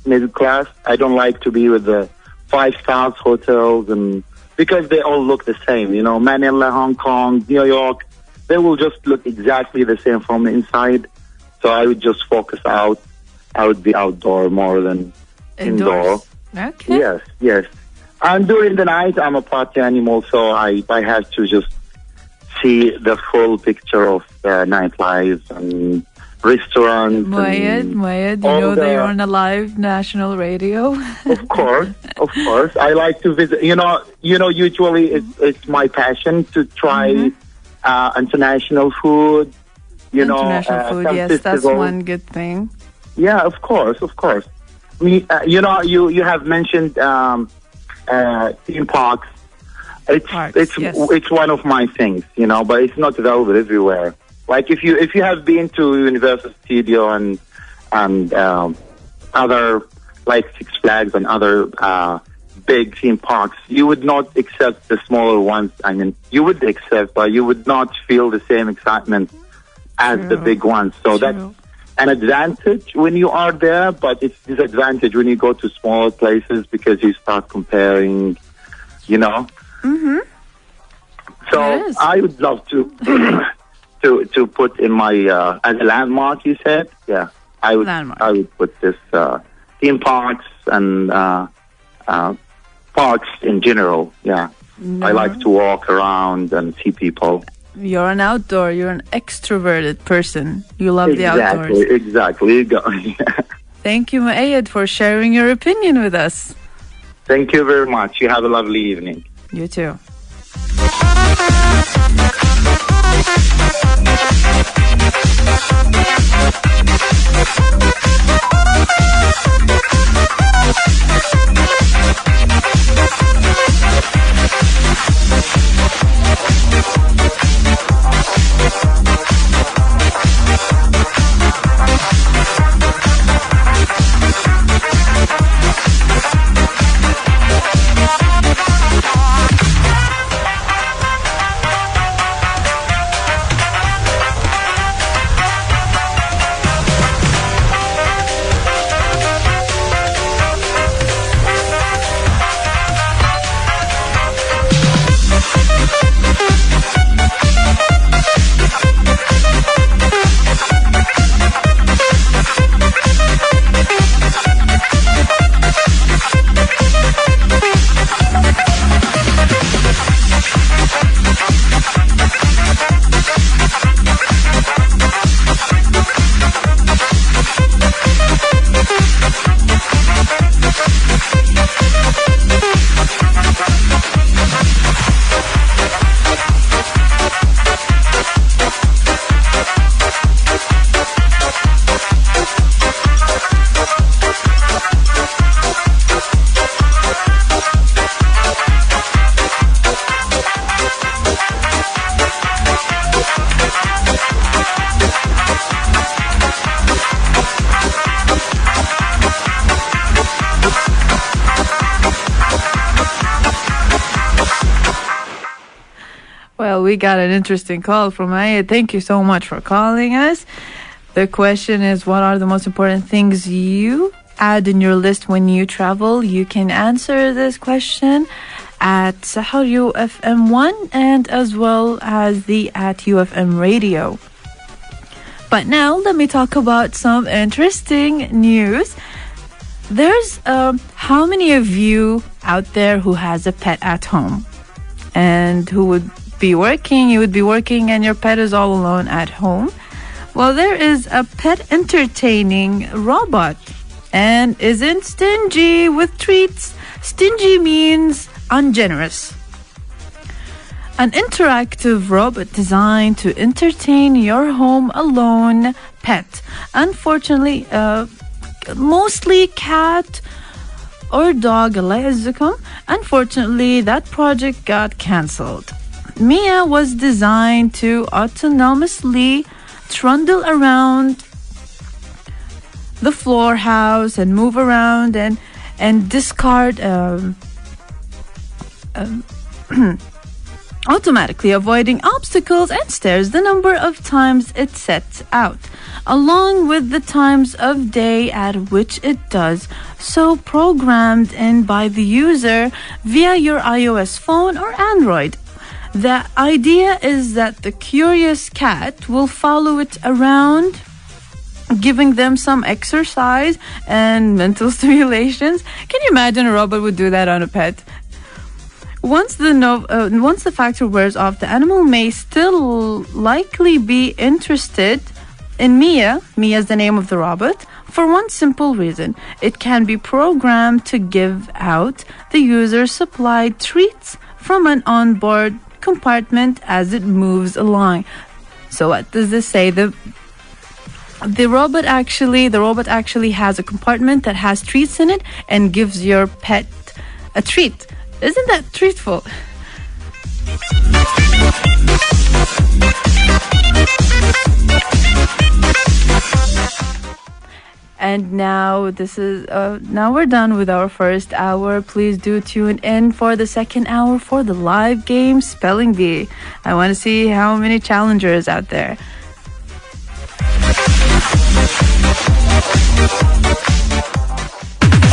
middle class. I don't like to be with the 5-star hotels, and because they all look the same. Manila, Hong Kong, New York, they will just look exactly the same from the inside. So I would just focus out. I would be outdoor more than indoor. Okay. Yes. And during the night, I'm a party animal, so I have to just see the full picture of nightlife and restaurants. Mayed, you know they are on a live national radio. Of course. I like to visit. Usually it's my passion to try international food. International food, yes, festivals. That's one good thing. Yeah, of course. You have mentioned theme parks. It's one of my things, but it's not available everywhere. Like if you have been to Universal Studio and other like Six Flags and other big theme parks, you would not accept the smaller ones. I mean, you would accept, but you would not feel the same excitement as the big ones. So that's an advantage when you are there, but it's disadvantage when you go to smaller places because you start comparing, So I would love to to put in my as a landmark. You said, I would put this theme parks and parks in general. Yeah, I like to walk around and see people. You're an outdoor. You're an extroverted person. You love the outdoors. Exactly. Thank you, Mu'ayyad, for sharing your opinion with us. Thank you very much. You have a lovely evening. You too. we got an interesting call from Aya. Thank you so much for calling us. The question is, what are the most important things you add in your list when you travel? You can answer this question at Sahar UFM1 and as well as the at UFM Radio. But now let me talk about some interesting news. There's how many of you out there who has a pet at home and who would be working, you would be working and your pet is all alone at home? Well, there is a pet entertaining robot and isn't stingy with treats. Stingy means ungenerous. An interactive robot designed to entertain your home alone pet. Unfortunately, mostly cat or dog, Allah yazzikum. Unfortunately, that project got cancelled. Mia was designed to autonomously trundle around the floor house and move around and discard automatically, avoiding obstacles and stairs the number of times it sets out, along with the times of day at which it does so, programmed in by the user via your iOS phone or Android. The idea is that the curious cat will follow it around, giving them some exercise and mental stimulations. Can you imagine a robot would do that on a pet? Once the factor wears off, the animal may still likely be interested in Mia. Mia is the name of the robot. For one simple reason, it can be programmed to give out the user's supplied treats from an onboard compartment as it moves along. So what does this say? The robot actually has a compartment that has treats in it and gives your pet a treat. Isn't that treatful? And now now we're done with our first hour. Please do tune in for the second hour for the live game Spelling Bee. I want to see how many challengers out there.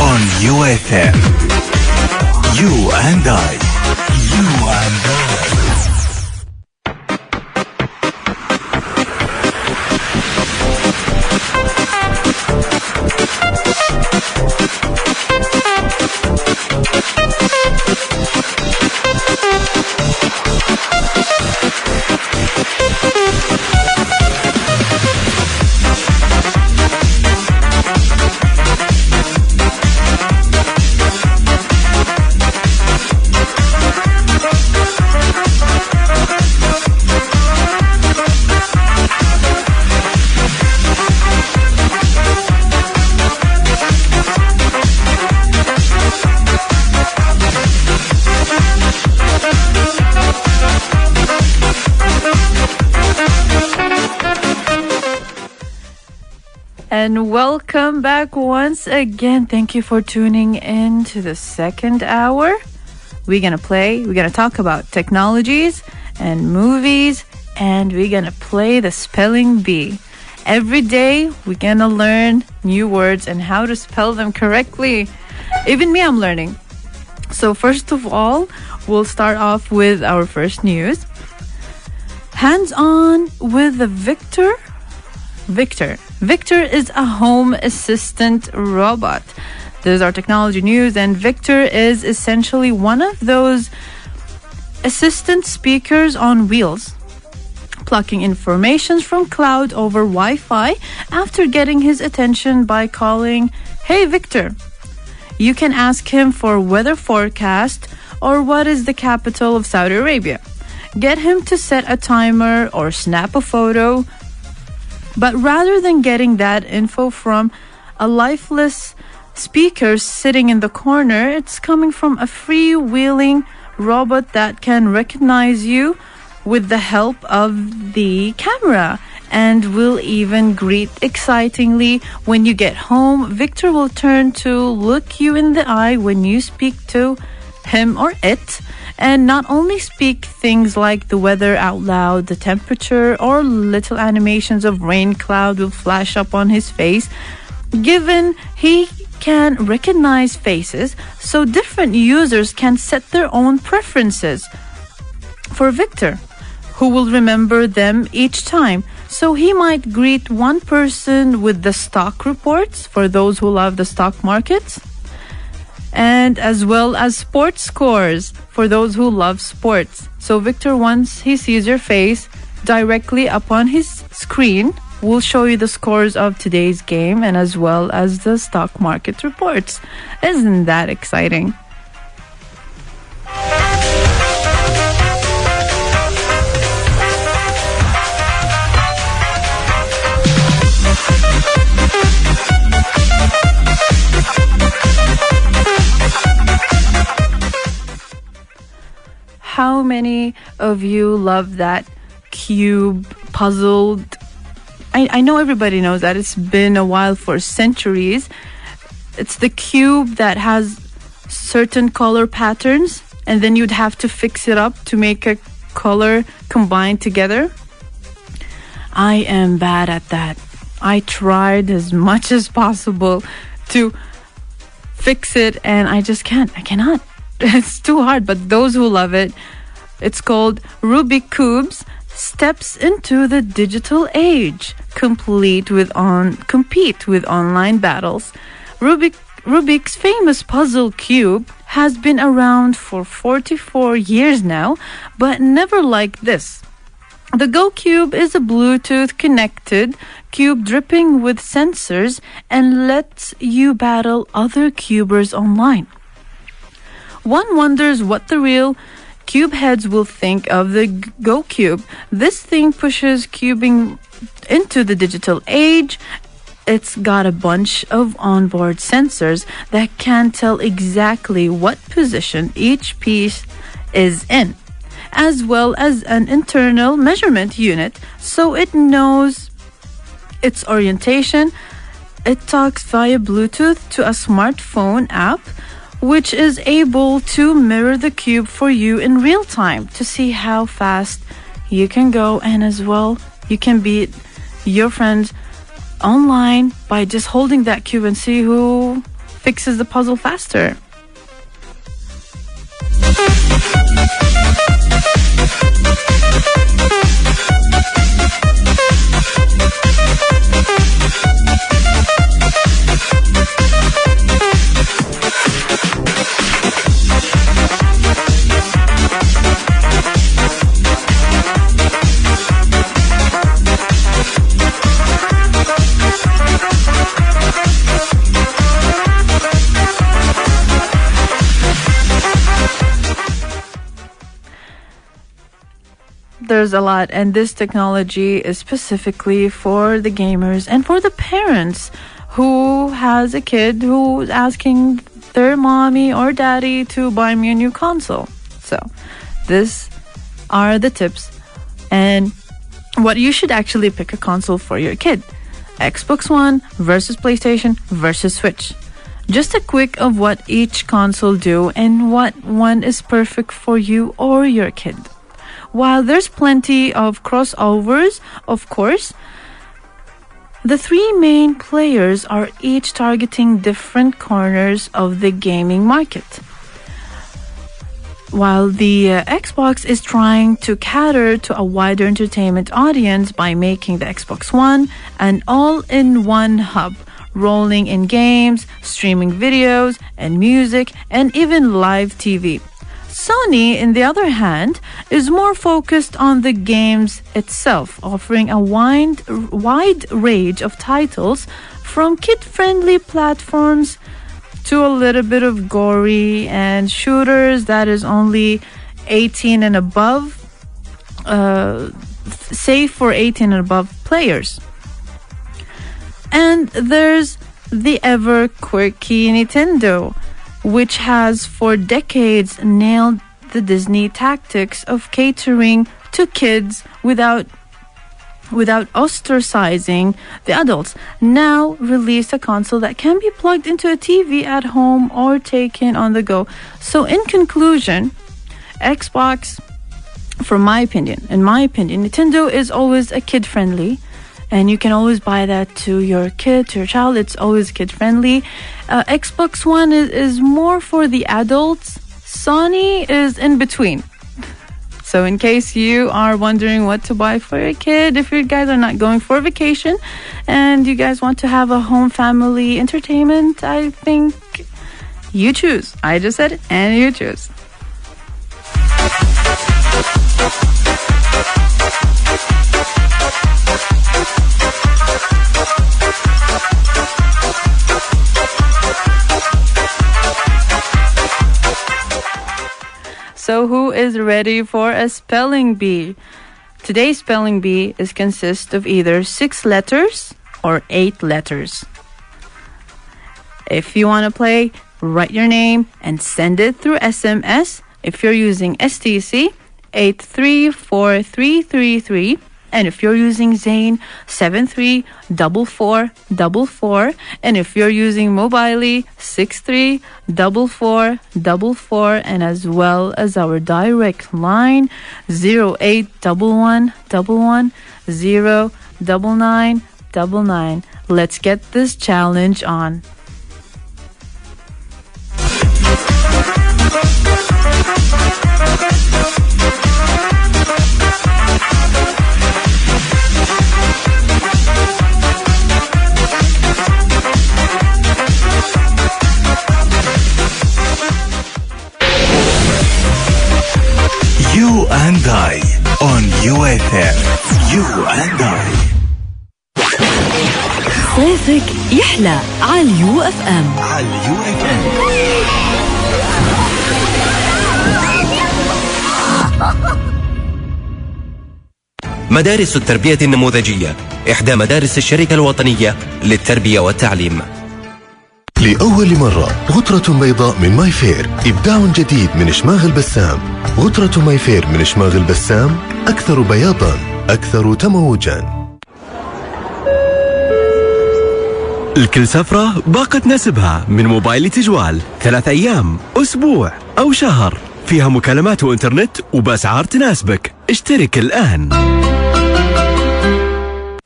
On UFM, you and I. And welcome back once again. Thank you for tuning in to the second hour. We're going to talk about technologies and movies, and we're going to play the spelling bee. Every day, we're going to learn new words and how to spell them correctly. Even me, I'm learning. So first of all, we'll start off with our first news. Hands on with the Victor. Victor is a home assistant robot. This is our technology news, and Victor is essentially one of those assistant speakers on wheels, plucking information from cloud over Wi-Fi after getting his attention by calling, "Hey Victor." You can ask him for weather forecast or what is the capital of Saudi Arabia. Get him to set a timer or snap a photo. But rather than getting that info from a lifeless speaker sitting in the corner, it's coming from a freewheeling robot that can recognize you with the help of the camera and will even greet excitingly when you get home. Victor will turn to look you in the eye when you speak to him or it, and not only speak things like the weather out loud, the temperature, or little animations of rain cloud will flash up on his face. Given he can recognize faces, so different users can set their own preferences for Victor, who will remember them each time. So he might greet one person with the stock reports for those who love the stock markets, and as well as sports scores for those who love sports. So Victor, once he sees your face directly up on his screen, will show you the scores of today's game and as well as the stock market reports. Isn't that exciting? How many of you love that cube puzzled? I know everybody knows that. It's been a while, for centuries. It's the cube that has certain color patterns, and then you'd have to fix it up to make a color combined together. I am bad at that. I tried as much as possible to fix it, and I just can't. I cannot. It's too hard. But those who love it, it's called Rubik Cubes steps into the digital age, compete with online battles. Rubik's famous puzzle cube has been around for 44 years now, but never like this. The Go Cube is a Bluetooth connected cube dripping with sensors and lets you battle other cubers online. One wonders what the real cube heads will think of the Go Cube. This thing pushes cubing into the digital age. It's got a bunch of onboard sensors that can tell exactly what position each piece is in, as well as an internal measurement unit, so it knows its orientation. It talks via Bluetooth to a smartphone app, which is able to mirror the cube for you in real time to see how fast you can go, and as well you can beat your friends online by just holding that cube and see who fixes the puzzle faster. There's a lot, and this technology is specifically for the gamers and for the parents who has a kid who's asking their mommy or daddy to buy me a new console. So these are the tips and what you should actually pick a console for your kid. Xbox One versus PlayStation versus Switch. Just a quick of what each console do and what one is perfect for you or your kid. While there's plenty of crossovers, of course, the three main players are each targeting different corners of the gaming market. While the Xbox is trying to cater to a wider entertainment audience by making the Xbox One an all-in-one hub, rolling in games, streaming videos and music, and even live TV. Sony, on the other hand, is more focused on the games itself, offering a wide range of titles from kid-friendly platforms to a little bit of gory and shooters that is only 18 and above, safe for 18 and above players. And there's the ever quirky Nintendo, which has for decades nailed the Disney tactics of catering to kids without ostracizing the adults. Now released a console that can be plugged into a TV at home or taken on the go. So in conclusion, Xbox, in my opinion, Nintendo is always a kid-friendly. And you can always buy that to your kid, to your child. It's always kid-friendly. Xbox One is more for the adults. Sony is in between. So in case you are wondering what to buy for your kid, if you guys are not going for vacation and you guys want to have a home family entertainment, I think you choose. I just said it, and you choose. So who is ready for a spelling bee? Today's spelling bee consists of either 6 letters or 8 letters. If you want to play, write your name and send it through SMS. If you're using STC, 834333. And if you're using Zain, 734444. And if you're using Mobily, 634444. And as well as our direct line, 0811110999. Let's get this challenge on. You and I on UFM. You and I. صيفك يحلى على اليو اف ام. مدارس التربية النموذجية إحدى مدارس الشركة الوطنية للتربية والتعليم. لأول مرة غطرة بيضاء من ماي فير، إبداع جديد من إشماغ البسام. غطرة ماي فير من إشماغ البسام أكثر بياضا، أكثر تموجا. الكل سفرة باقة نسبها من موبايل تجوال، 3 أيام، أسبوع أو شهر، فيها مكالمات وإنترنت وبأسعار تناسبك. اشترك الآن.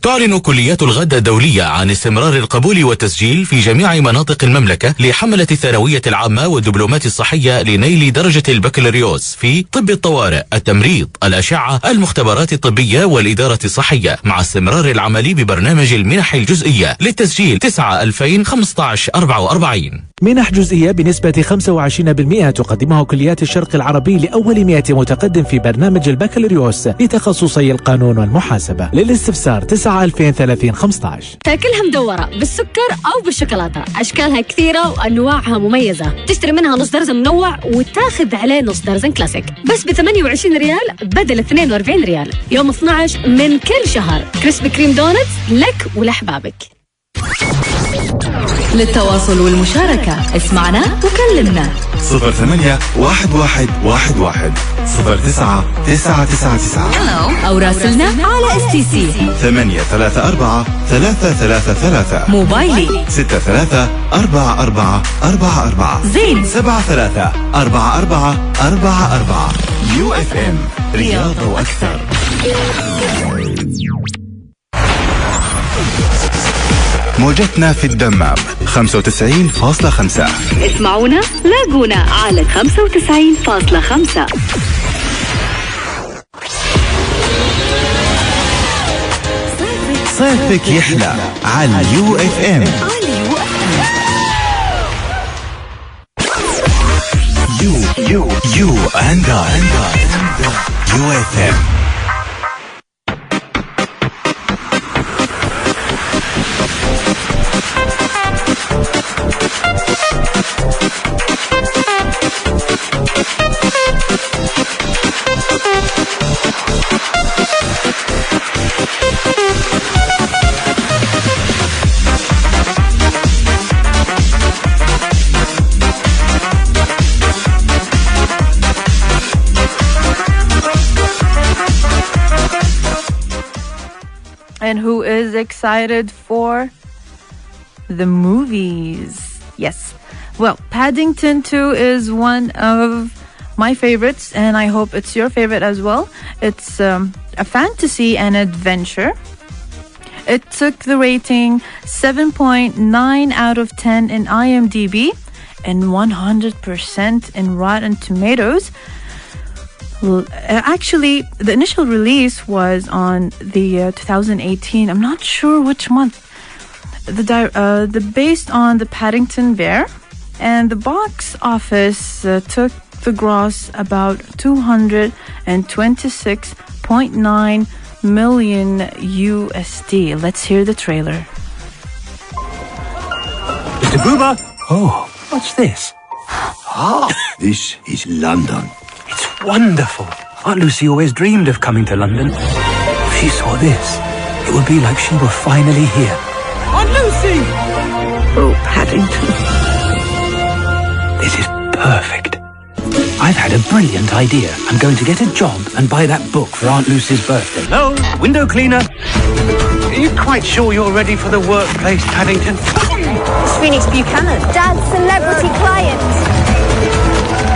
تعلن كليات الغد الدولية عن استمرار القبول والتسجيل في جميع مناطق المملكة لحملة الثانوية العامة والدبلومات الصحية لنيل درجة البكالوريوس في طب الطوارئ، التمريض، الأشعة، المختبرات الطبية والإدارة الصحية، مع استمرار العمل ببرنامج المنح الجزئية للتسجيل 9/2015-44. منح جزئية بنسبة 25% تقدمها كليات الشرق العربي لأول 100 متقدم في برنامج البكالوريوس لتخصصي القانون والمحاسبة. للاستفسار 9/2030-15. تاكلها مدورة بالسكر أو بالشوكولاتة، أشكالها كثيرة وأنواعها مميزة. تشتري منها نص درزن منوع وتاخذ عليه نص درزن كلاسيك بس ب28 ريال بدل 42 ريال يوم 12 من كل شهر. كريسبي كريم دونتس لك ولأحبابك. للتواصل والمشاركة اسمعنا وكلمنا 08-1111 09-999 أو راسلنا على STC 834-333 موبايلي 63-4444 زين 73-4444. UFM رياضة وأكثر. موجتنا في الدمام 95.5. اسمعونا لاقونا على 95.5. صيفك يحلى على اليو اف ام. You and I. UFM. And who is excited for the movies? Yes. Well, Paddington 2 is one of my favorites, and I hope it's your favorite as well. It's a fantasy and adventure. It took the rating 7.9 out of 10 in IMDb and 100% in Rotten Tomatoes. Actually, the initial release was on the 2018. I'm not sure which month. Based on the Paddington Bear, and the box office took the gross about 226.9 million USD. Let's hear the trailer. Mr. Gruber? Oh, what's this? Ah, this is London. It's wonderful. Aunt Lucy always dreamed of coming to London. If she saw this, it would be like she were finally here. Aunt Lucy! Oh, Paddington. This is perfect. I've had a brilliant idea. I'm going to get a job and buy that book for Aunt Lucy's birthday. Hello, window cleaner. Are you quite sure you're ready for the workplace, Paddington? It's Phoenix Buchanan, Dad's celebrity client.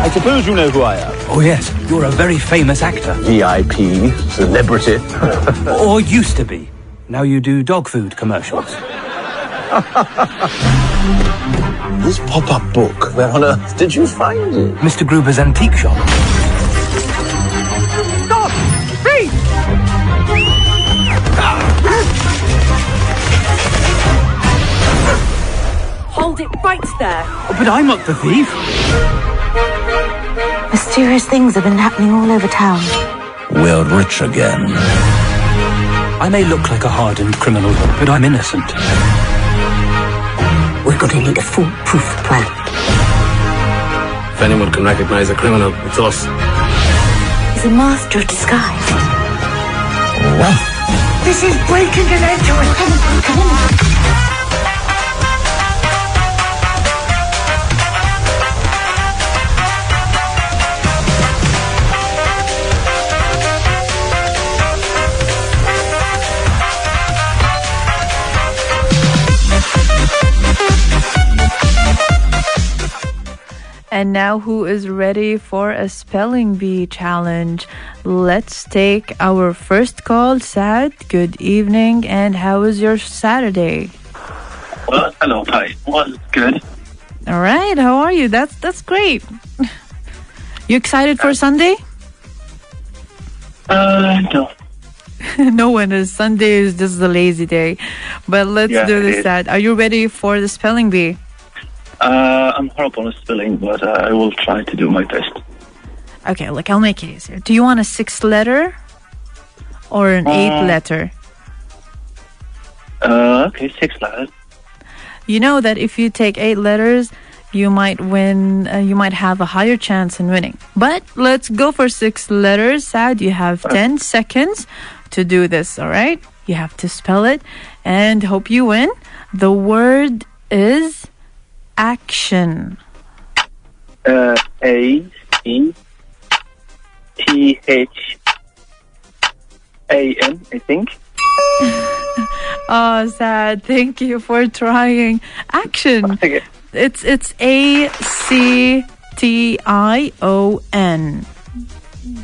I suppose you know who I am. Oh, yes. You're a very famous actor. VIP, celebrity. Or used to be. Now you do dog food commercials. This pop-up book, where on earth did you find it? Mr. Gruber's antique shop. Stop! Freeze! Hold it right there. But I'm not the thief. Mysterious things have been happening all over town. We're rich again. I may look like a hardened criminal, but I'm innocent. We're going to need a foolproof plan. If anyone can recognize a criminal, it's us. He's a master of disguise. What? This is breaking and entering. Come on. And now, who is ready for a spelling bee challenge? Let's take our first call. Saad, good evening, and how is your Saturday? Well, hello, hi. Well, good. All right, how are you? That's great. You excited for Sunday? No. No one is. Sunday is just a lazy day. But let's do this, Saad. Are you ready for the spelling bee? I'm horrible at spelling, but I will try to do my best. Okay, look, I'll make it easier. Do you want a 6-letter or an 8-letter? Okay, 6 letters. You know that if you take 8 letters, you might win. You might have a higher chance in winning. But let's go for 6 letters. Saad, you have 10 seconds to do this, all right? You have to spell it and hope you win. The word is action. A-C-T-H-A-N, I think. Oh, Saad, thank you for trying. Action. Okay. It's A-C-T-I-O-N.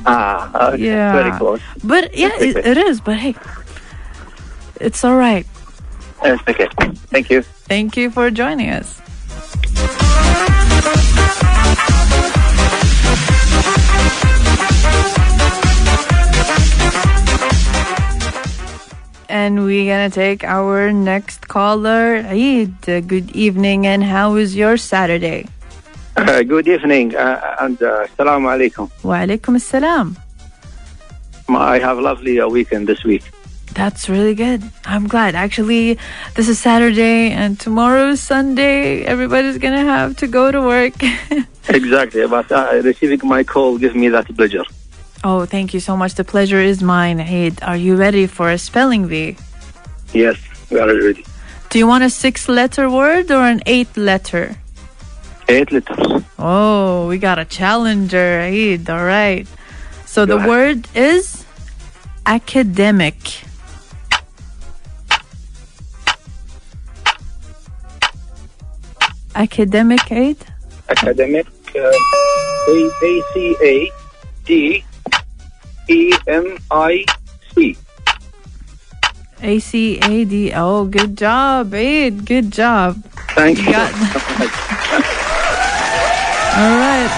Okay. Yeah. Very close. But yeah, it is. But hey, it's all right. It's okay. Thank you. Thank you for joining us. And we're going to take our next caller. Eid, good evening, and how is your Saturday? Good evening, and assalamu alaikum. Wa alaikum assalam. I have a lovely weekend this week. That's really good. I'm glad. Actually, this is Saturday, and tomorrow is Sunday. Everybody's going to have to go to work. Exactly, but receiving my call gives me that pleasure. Oh, thank you so much. The pleasure is mine, Eid. Are you ready for a spelling bee? Yes, we are ready. Do you want a 6-letter word or an 8-letter? 8 letters. Oh, we got a challenger, Eid. All right. So the word is academic. Academic, Eid? Academic. ACADEMIC. ACAD. Oh, good job, Eid. Good job. Thank you. All right.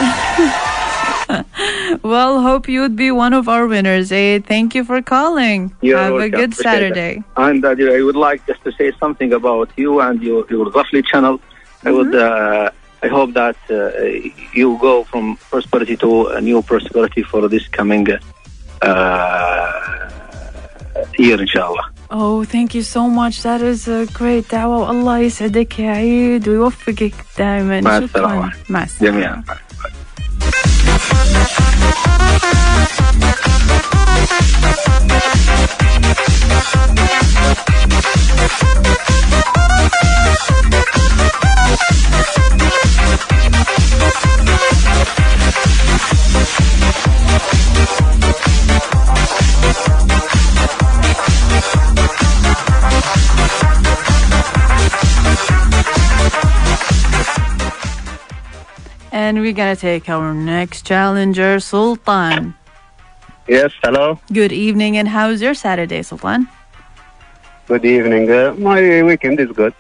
Well, hope you would be one of our winners, Eid. Thank you for calling. You're Have welcome. a good Appreciate Saturday. it. And I would like just to say something about you and your lovely channel. I hope that you go from prosperity to a new prosperity for this coming year, inshallah. Oh, thank you so much. That is a great دعوة. الله يسعدك يا عيد ويوفقك دائما. مع شكرا. السلامة. مع السلامة. جميعا. And we're going to take our next challenger, Sultan. Yes, hello. Good evening, and how's your Saturday, Sultan? Good evening. My weekend is good.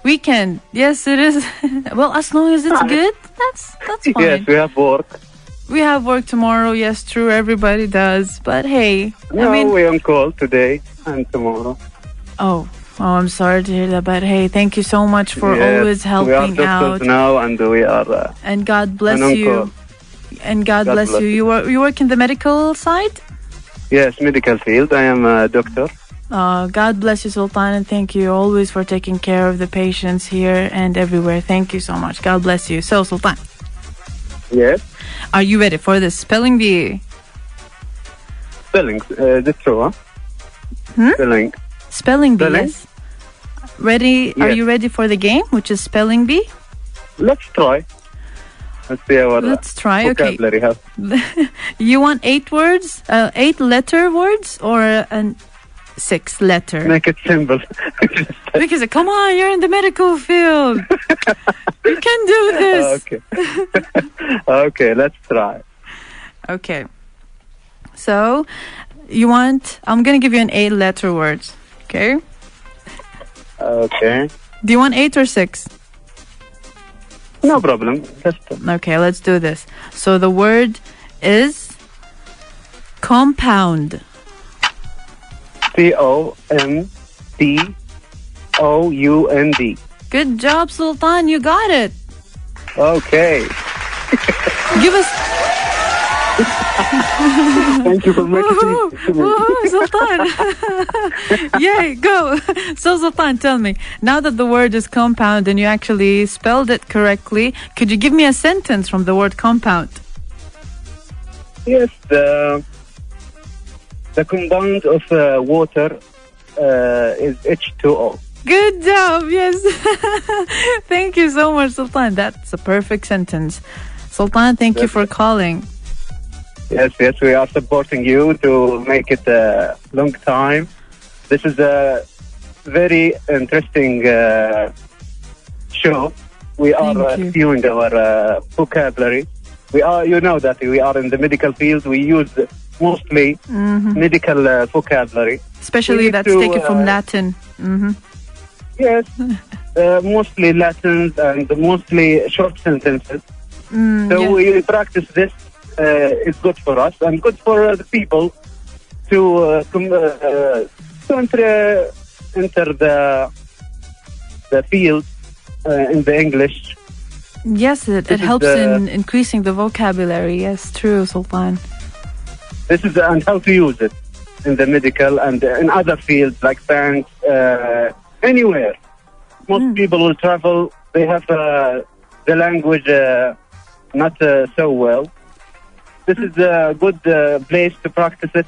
Weekend, yes, it is. Well, as long as it's good, that's fine. Yes, we have work. We have work tomorrow, yes, true, everybody does. But hey, No, we're on call today and tomorrow. Oh, I'm sorry to hear that, but hey, thank you so much for always helping out. We are doctors now, and we are. And God bless on you. call. And God bless you. You work in the medical side? Yes, medical field. I am a doctor. God bless you, Sultan, and thank you always for taking care of the patients here and everywhere. Thank you so much. God bless you. So, Sultan. Yes. Are you ready for the spelling bee? Spelling. That's true, huh? Spelling. Spelling bee, yes. Ready? Are you ready for the game, which is spelling bee? Let's try. Let's see our vocabulary. Okay. You want 8 words, 8-letter words, or 6-letter? Make it simple. Because come on, you're in the medical field. You can do this. Okay. Okay, let's try. Okay. So, I'm going to give you an 8-letter word. Okay? Okay. Do you want 8 or 6? No problem. Okay, let's do this. So the word is compound. COMPOUND. Good job, Sultan. You got it. Okay. Give us. Thank you for making it. Sultan. Yay, go. So, Sultan, tell me, now that the word is compound and you actually spelled it correctly, could you give me a sentence from the word compound? Yes, the compound of water is H2O. Good job, yes. Thank you so much, Sultan. That's a perfect sentence. Sultan, thank you for calling. Yes, we are supporting you to make it a long time. This is a very interesting show. We are viewing our vocabulary. We are, that we are in the medical field. We use mostly medical vocabulary. Especially that's taken from Latin. Yes, mostly Latins and mostly short sentences. We practice this. It's good for us and good for the people to enter the field in the English. Yes, it helps in increasing the vocabulary. Yes, true, Sultan. This is and how to use it in the medical and in other fields like banks, anywhere. Most people will travel. They have the language not so well. This is a good place to practice it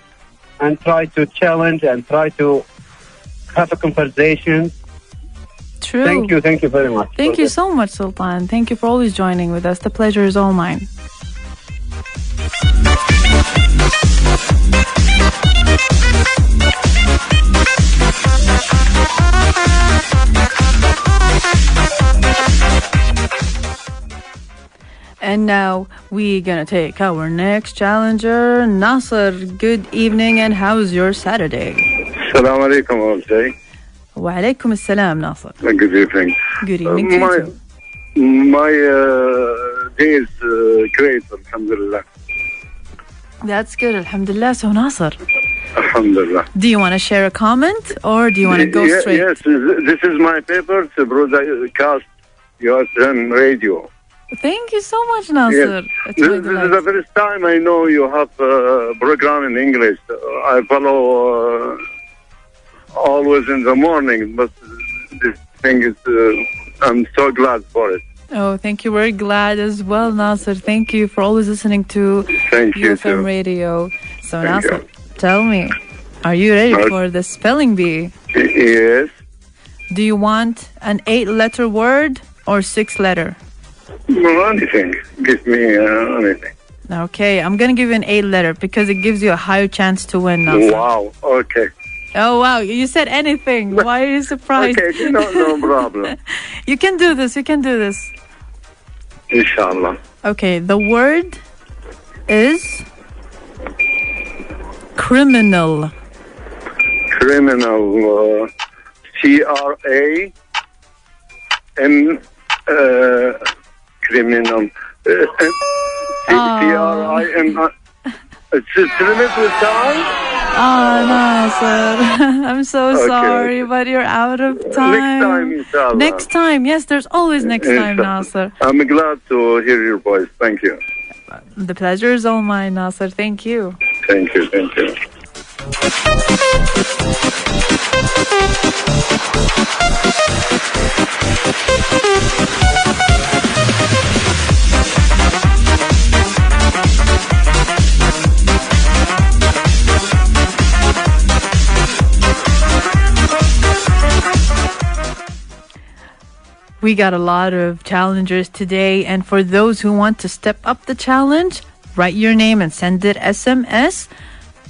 and try to challenge and try to have a conversation. True. Thank you very much. Thank you so much, Sultan. Thank you for always joining with us. The pleasure is all mine. And now we're gonna take our next challenger, Nasser. Good evening, and how's your Saturday? Assalamu alaikum, I will say. Wa alaikum assalam, Nasser. Good evening. Good evening to you too. My day is great, alhamdulillah. That's good, alhamdulillah. So, Nasser, Alhamdulillah. do you want to share a comment or do you want to go straight? Yes, this is my favorite broadcast, UFM radio. Thank you so much, Nasser. Yes. This is the first time I know you have a program in English. I follow always in the morning, but this thing is, I'm so glad for it. Oh, thank you. We're glad as well, Nasser. Thank you for always listening to UFM radio. So, Nasser, tell me, are you ready for the spelling bee? Yes. Do you want an 8-letter word or 6-letter? Anything. Give me anything. Okay, I'm going to give you an 8-letter because it gives you a higher chance to win, Nasser. Wow, okay. Oh, wow, you said anything. Why are you surprised? Okay, no problem. You can do this, you can do this. Inshallah. Okay, the word is criminal. Criminal. C-R-A-M criminal. C-R-I-M. It's limit with time? Oh, Nasser. I'm so sorry, but you're out of time. Next time, inshallah. Next time, yes, there's always next time, Nasser. I'm glad to hear your voice. Thank you. The pleasure is all mine, Nasser. Thank you. Thank you, thank you. We got a lot of challengers today, and for those who want to step up the challenge, write your name and send it SMS.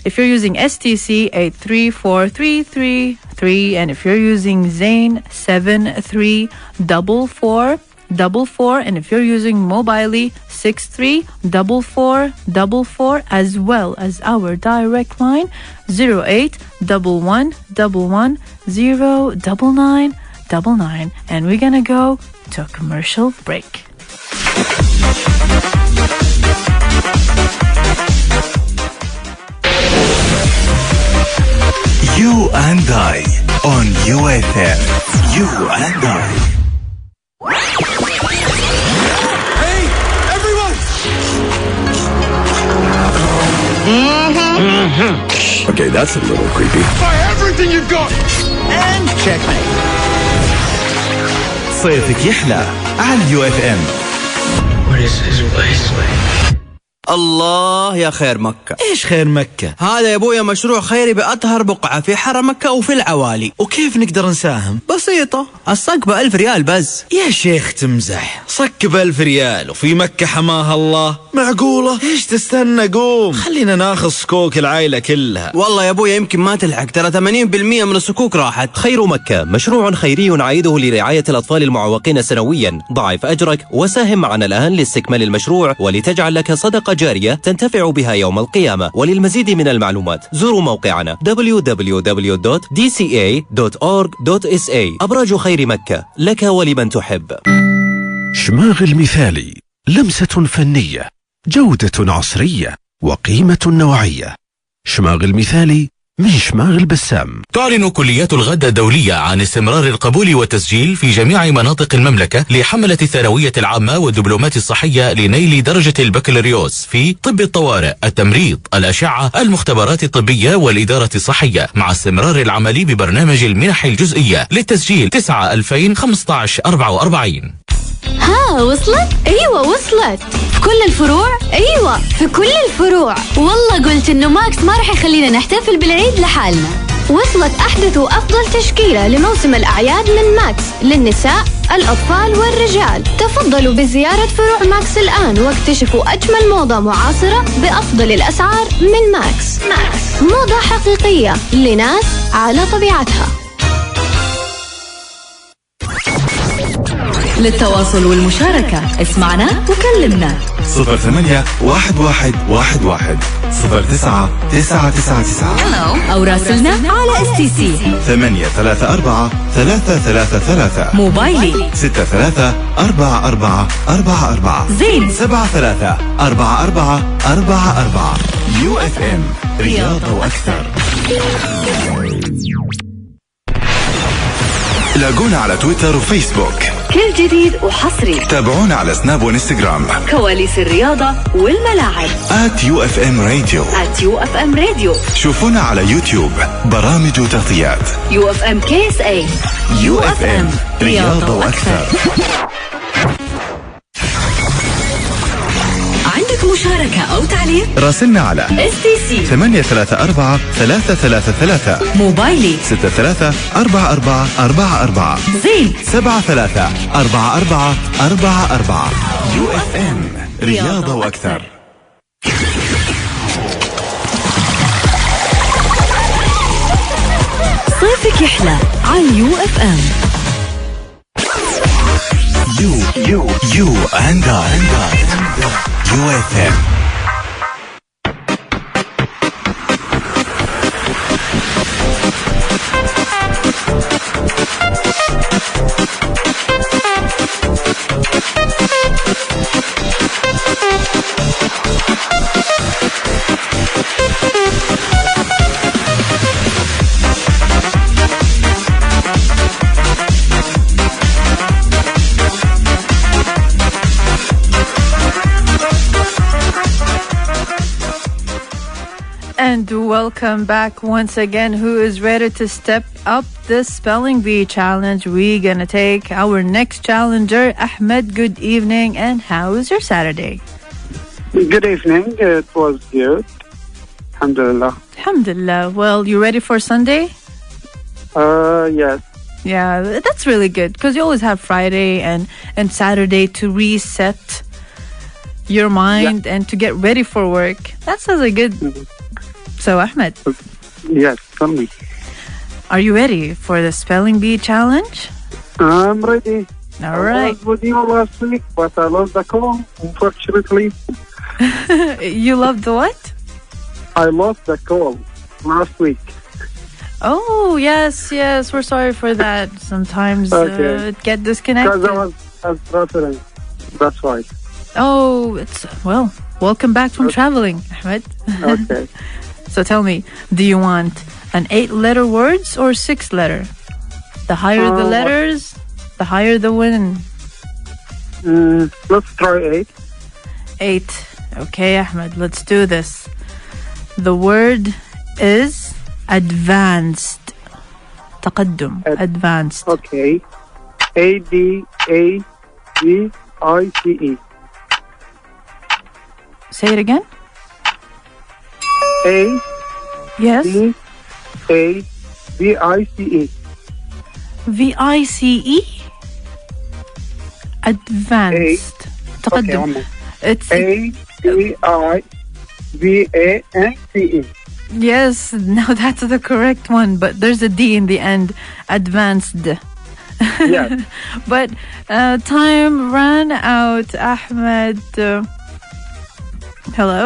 If you're using STC, 834333, and if you're using Zain, 734444, and if you're using Mobily, 634444, as well as our direct line 0811110999. And we're gonna go to a commercial break. You and I on UFM. You and I. Hey, everyone! Okay, that's a little creepy. Buy everything you've got! And checkmate. صيفك يحلى على UFM. What is his place? الله يا خير مكة. ايش خير مكة؟ هذا يا ابويا مشروع خيري بأطهر بقعة في حرم مكة وفي العوالي. وكيف نقدر نساهم؟ بسيطة، الصك ب1000 ريال بس. يا شيخ تمزح، صك ب1000 ريال وفي مكة حماها الله. معقولة؟ ايش تستنى؟ قوم خلينا ناخذ صكوك العائلة كلها. والله يا ابويا يمكن ما تلحق، ترى 80% من الصكوك راحت. خير مكة مشروع خيري عائده لرعاية الأطفال المعوقين سنويا. ضاعف أجرك وساهم معنا الآن لاستكمال المشروع ولتجعل لك صدقة جارية تنتفع بها يوم القيامة. وللمزيد من المعلومات زوروا موقعنا www.dca.org.sa. أبراج خير مكة لك ولمن تحب. شماغ المثالي، لمسة فنية، جودة عصرية، وقيمة نوعية. شماغ المثالي من شماغ البسام. تعلن كليات الغدة الدولية عن استمرار القبول والتسجيل في جميع مناطق المملكة لحملة الثانوية العامة والدبلومات الصحية لنيل درجة البكالوريوس في طب الطوارئ، التمريض، الأشعة، المختبرات الطبية والإدارة الصحية، مع استمرار العمل ببرنامج المنح الجزئية. للتسجيل 9/2015-44. ها وصلت؟ ايوه وصلت. في كل الفروع؟ ايوه في كل الفروع. والله قلت انه ماكس ما راح يخلينا نحتفل بالعيد لحالنا. وصلت احدث وافضل تشكيلة لموسم الاعياد من ماكس للنساء، الاطفال والرجال. تفضلوا بزيارة فروع ماكس الان واكتشفوا اجمل موضة معاصرة بافضل الاسعار من ماكس. موضة حقيقية لناس على طبيعتها. للتواصل والمشاركة اسمعنا وكلمنا 08-1111 09-999 أو راسلنا على STC 834-333 موبايلي 63-4444 زين 73-4444 UFM رياضة وأكثر. لاقونا على تويتر وفيسبوك، كل جديد وحصري تابعونا على سناب وانستغرام، كواليس الرياضة والملاعب @UFM راديو، @UFM راديو. شوفونا على يوتيوب برامج وتغطيات UFM KSA UFM رياضة وأكثر. عندك مشاركة أو تعليق؟ راسلنا على STC 834-333 موبايلي 63-4444 زين 73-4444 UFM رياضة وأكثر. صيفك يحلى على UFM. You and I UFM. And welcome back once again. Who is ready to step up the spelling bee challenge? We're gonna take our next challenger, Ahmed. Good evening, and how was your Saturday? Good evening. It was good. Alhamdulillah. Alhamdulillah. Well, you ready for Sunday? Yes. Yeah, that's really good because you always have Friday and Saturday to reset your mind and to get ready for work. That sounds like good. So, Ahmed. Yes, tell me. Are you ready for the spelling bee challenge? I'm ready. All right. I was with you last week, but I lost the call, unfortunately. You loved the what? I lost the call last week. Oh, yes. We're sorry for that. Sometimes it get disconnected. Because I was traveling. That's why. Oh, well, welcome back from traveling, Ahmed. Okay. So tell me, do you want an 8-letter words or 6-letter? The higher the letters, the higher the win. Let's try 8. 8. Okay, Ahmed, let's do this. The word is advanced. تقدم. Advanced. Okay. ADAVICE. Say it again. Yes. ADAVICE. VICE. Advanced. تقدم. It's ADIVANCE. Yes, now that's the correct one, but there's a D in the end. Advanced. Yes. But time ran out, Ahmed. Hello?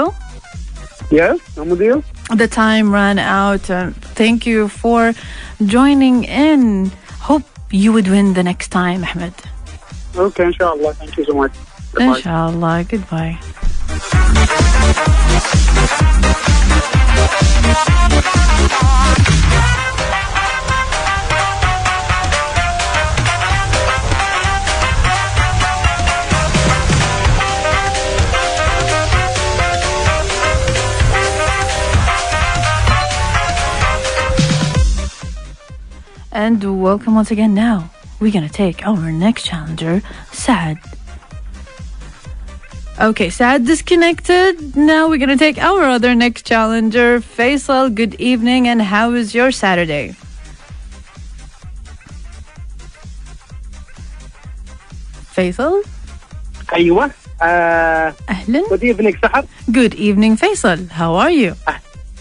Yes, I'm with you. The time ran out. Thank you for joining in. Hope you would win the next time, Ahmed. Okay, inshallah. Thank you so much. Goodbye. Inshallah. Goodbye. And welcome once again. Now we're gonna take our next challenger, Saad. Okay, Saad disconnected. Now we're gonna take our other next challenger, Faisal. Good evening, and how is your Saturday? Faisal? أيوة. أهلا. Good evening, Sahar. Good evening, Faisal. How are you?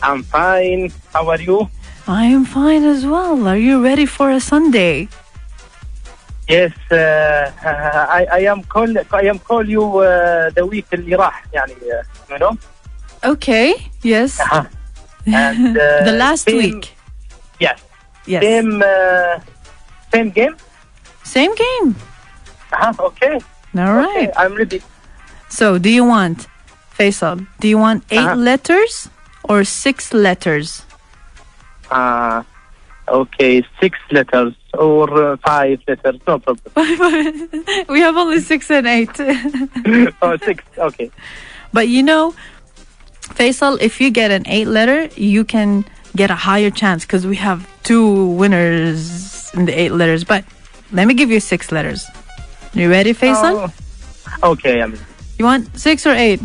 I'm fine. How are you? I am fine as well. Are you ready for a Sunday? Yes, I am call you the week اللي راح يعني you know. Okay. Yes. And the last week. Yes. Yes. Same game. Same game. Okay. All right. Okay, I'm ready. So, do you want, Faisal? Do you want 8 letters or 6 letters? Okay, 6 letters or 5 letters. No problem. We have only 6 and 8. Oh, 6. Okay. But you know, Faisal, if you get an 8 letter, you can get a higher chance because we have 2 winners in the 8 letters. But let me give you 6 letters. You ready, Faisal? Okay, I'm ready. You want 6 or 8?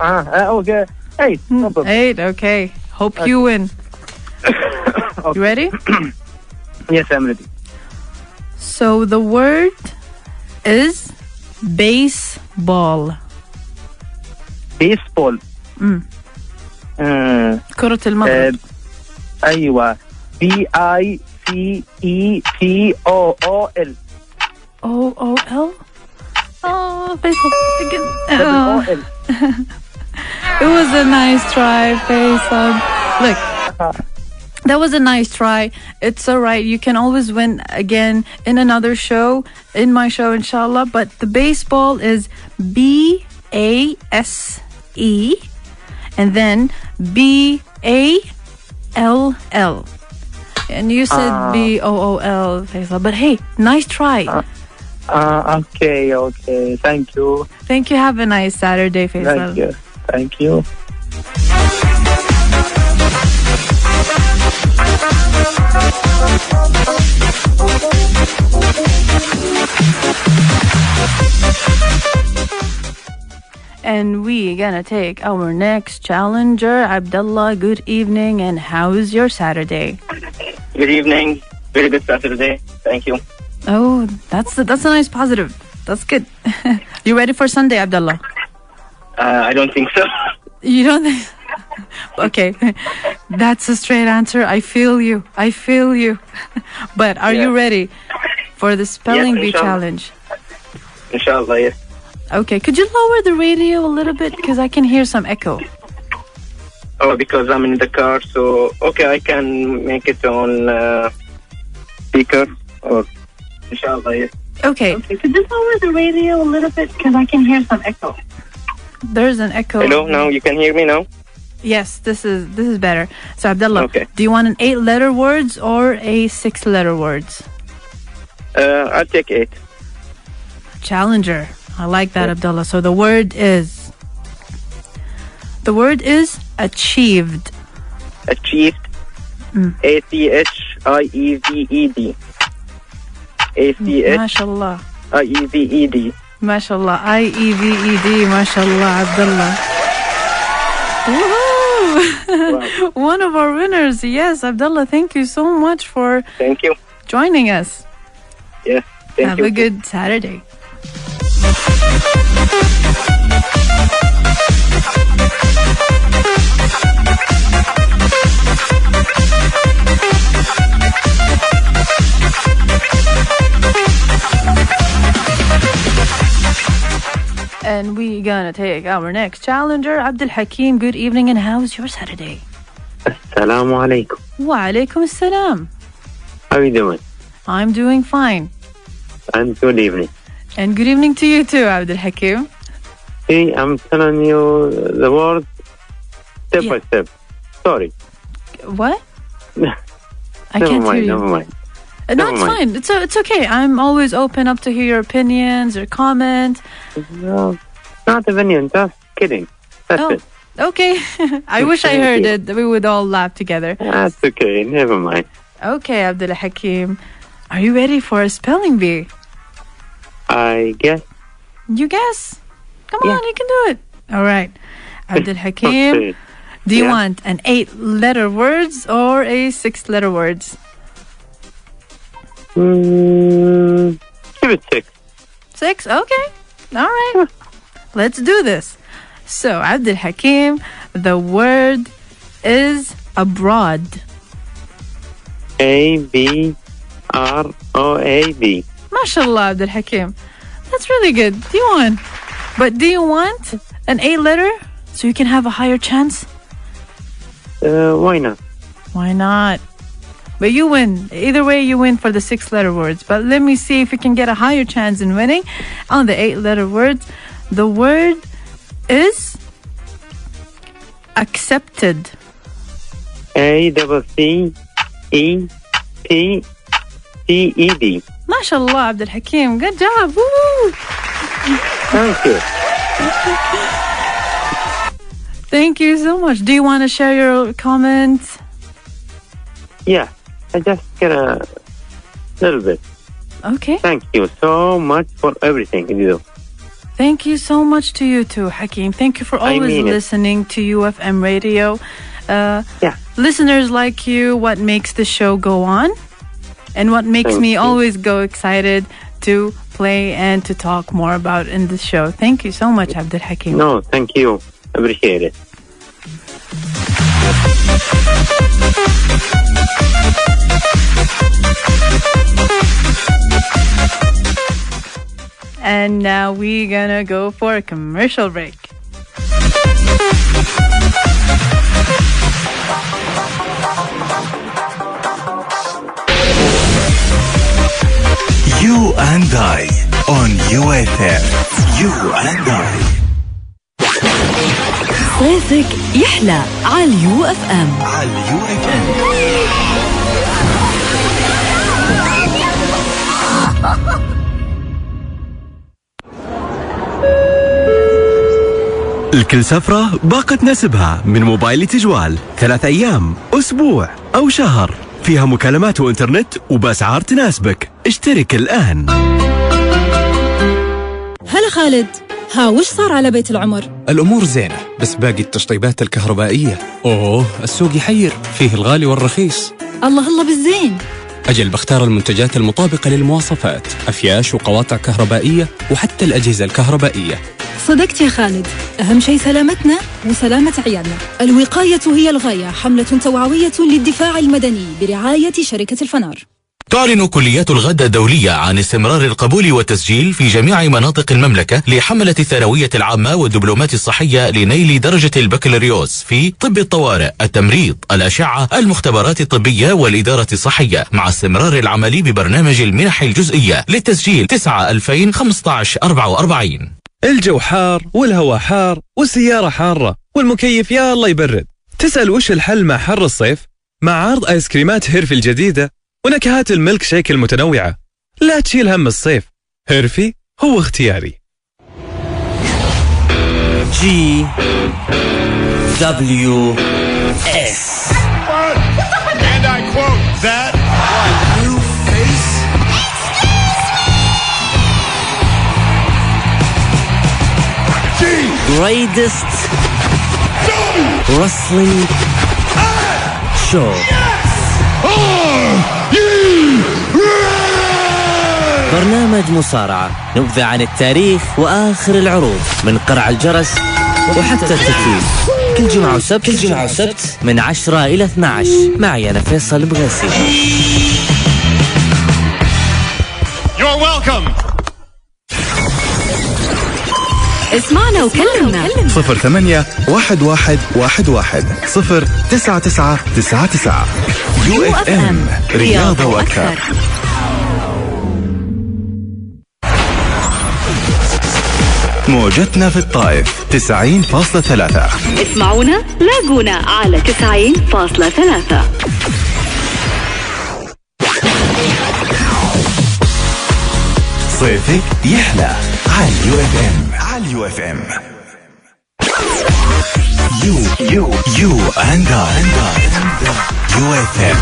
Okay. 8. No problem. 8, okay. Hope you win. Okay. You ready? Yes, I'm ready. So the word is baseball. Baseball. كرة المضرب. أيوة. BICEPOOL. OOL? Oh, Faisal. OOL. It was a nice try, Faisal. Look. That was a nice try. It's all right. You can always win again in another show, in my show, inshallah. But the baseball is BASE and then BALL. And you said BOOL, Faisal. But hey, nice try. Okay. Thank you. Thank you. Have a nice Saturday, Faisal. Thank you. And we gonna take our next challenger, Abdullah. Good evening, and how is your Saturday? Good evening. Very good Saturday. Thank you. Oh, that's a nice positive. That's good. You ready for Sunday, Abdullah? I don't think so. You don't think? Okay, that's a straight answer. I feel you. But are you ready for the spelling bee challenge? Inshallah, yes. Okay, could you lower the radio a little bit because I can hear some echo? Oh, because I'm in the car, so okay, I can make it on speaker or inshallah, yes. Okay. Could you lower the radio a little bit because I can hear some echo? There's an echo. Hello, now you can hear me now? Yes, this is better. So Abdullah, do you want an 8-letter words or a 6-letter words? I'll take 8. Challenger. I like that, Abdullah. So the word is achieved. Achieved. ACHIEVED. MashaAllah. IEVED. MashaAllah. IEVED. MashaAllah, Abdullah. Woohoo! Wow. One of our winners. Yes, Abdullah, thank you so much for joining us. Yeah, thank you. Have a good Saturday. And we're gonna take our next challenger, Abdul Hakim. Good evening, and how's your Saturday? Assalamu alaikum. Wa alaikum assalam. How are you doing? I'm doing fine. And good evening. And good evening to you too, Abdul Hakim. See, I'm telling you the word step by step. Sorry. What? I can't hear you. Never mind. No, it's fine. It's okay. I'm always open up to hear your opinions or comments. No, not opinion. Just kidding. That's it. Okay. I wish I heard it. We would all laugh together. That's okay. Never mind. Okay, Abdul Hakim. Are you ready for a spelling bee? I guess. You guess? Come on, you can do it. All right. Abdul Hakim, do you want an 8-letter words or a 6-letter words? Give it 6. 6? Okay. All right. Let's do this. So, Abdul Hakim, the word is abroad. ABROAD. MashaAllah, Abdul Hakim. That's really good. Do you want an 8-letter so you can have a higher chance? Why not? Why not? But you win. Either way, you win for the 6-letter words. But let me see if you can get a higher chance in winning on the 8-letter words. The word is accepted. ACCEPTED. MashaAllah, Abdul Hakim. Good job. Woo! Thank you. Thank you so much. Do you want to share your comments? Yeah, I just get a little bit. Okay. Thank you so much for everything you do. Thank you so much to you too, Hakeem. Thank you for always listening to UFM Radio. Listeners like you, what makes the show go on, and what makes me always go excited to play and to talk more about in the show. Thank you so much, Abdul Hakim. No, thank you. Appreciate it. And now we're gonna go for a commercial break. You and I on UFM. You and I. صيفك يحلى على UFM. الكل سفرة باقة نسبها من موبايل تجوال 3 أيام، أسبوع أو شهر، فيها مكالمات وإنترنت وبأسعار تناسبك. اشترك الآن. هلا خالد، وش صار على بيت العمر؟ الأمور زينة، بس باقي التشطيبات الكهربائية. السوق يحير، فيه الغالي والرخيص. الله بالزين. أجل بختار المنتجات المطابقة للمواصفات، أفياش وقواطع كهربائية وحتى الأجهزة الكهربائية. صدقت يا خالد، أهم شيء سلامتنا وسلامة عيالنا. الوقاية هي الغاية، حملة توعوية للدفاع المدني برعاية شركة الفنار. تعلن كليات الغد الدولية عن استمرار القبول والتسجيل في جميع مناطق المملكة لحملة الثانوية العامة والدبلومات الصحية لنيل درجة البكالوريوس في طب الطوارئ، التمريض، الأشعة، المختبرات الطبية والإدارة الصحية، مع استمرار العمل ببرنامج المنح الجزئية للتسجيل 9/2015-44. الجو حار والهواء حار والسيارة حارة والمكيف يا الله يبرد. تسأل وش الحل مع حر الصيف؟ مع عرض آيس كريمات هيرفي الجديدة ونكهات الميلك شيك المتنوعة. لا تشيل هم الصيف، هيرفي هو اختياري. GWS. And I quote that new face. Greatest wrestling show. برنامج مصارعة، نبذة عن التاريخ وآخر العروض، من قرع الجرس وحتى التتويج. كل جمعة وسبت من 10 إلى 12 معي أنا فيصل بغسيل. You're welcome. اسمعنا وكلمنا 08-11-11-09999. UFM رياضة وأكثر. موجتنا في الطائف 90.3. اسمعونا لاقونا على 90.3. صيفك يحلى على UFM. You and I. UFM.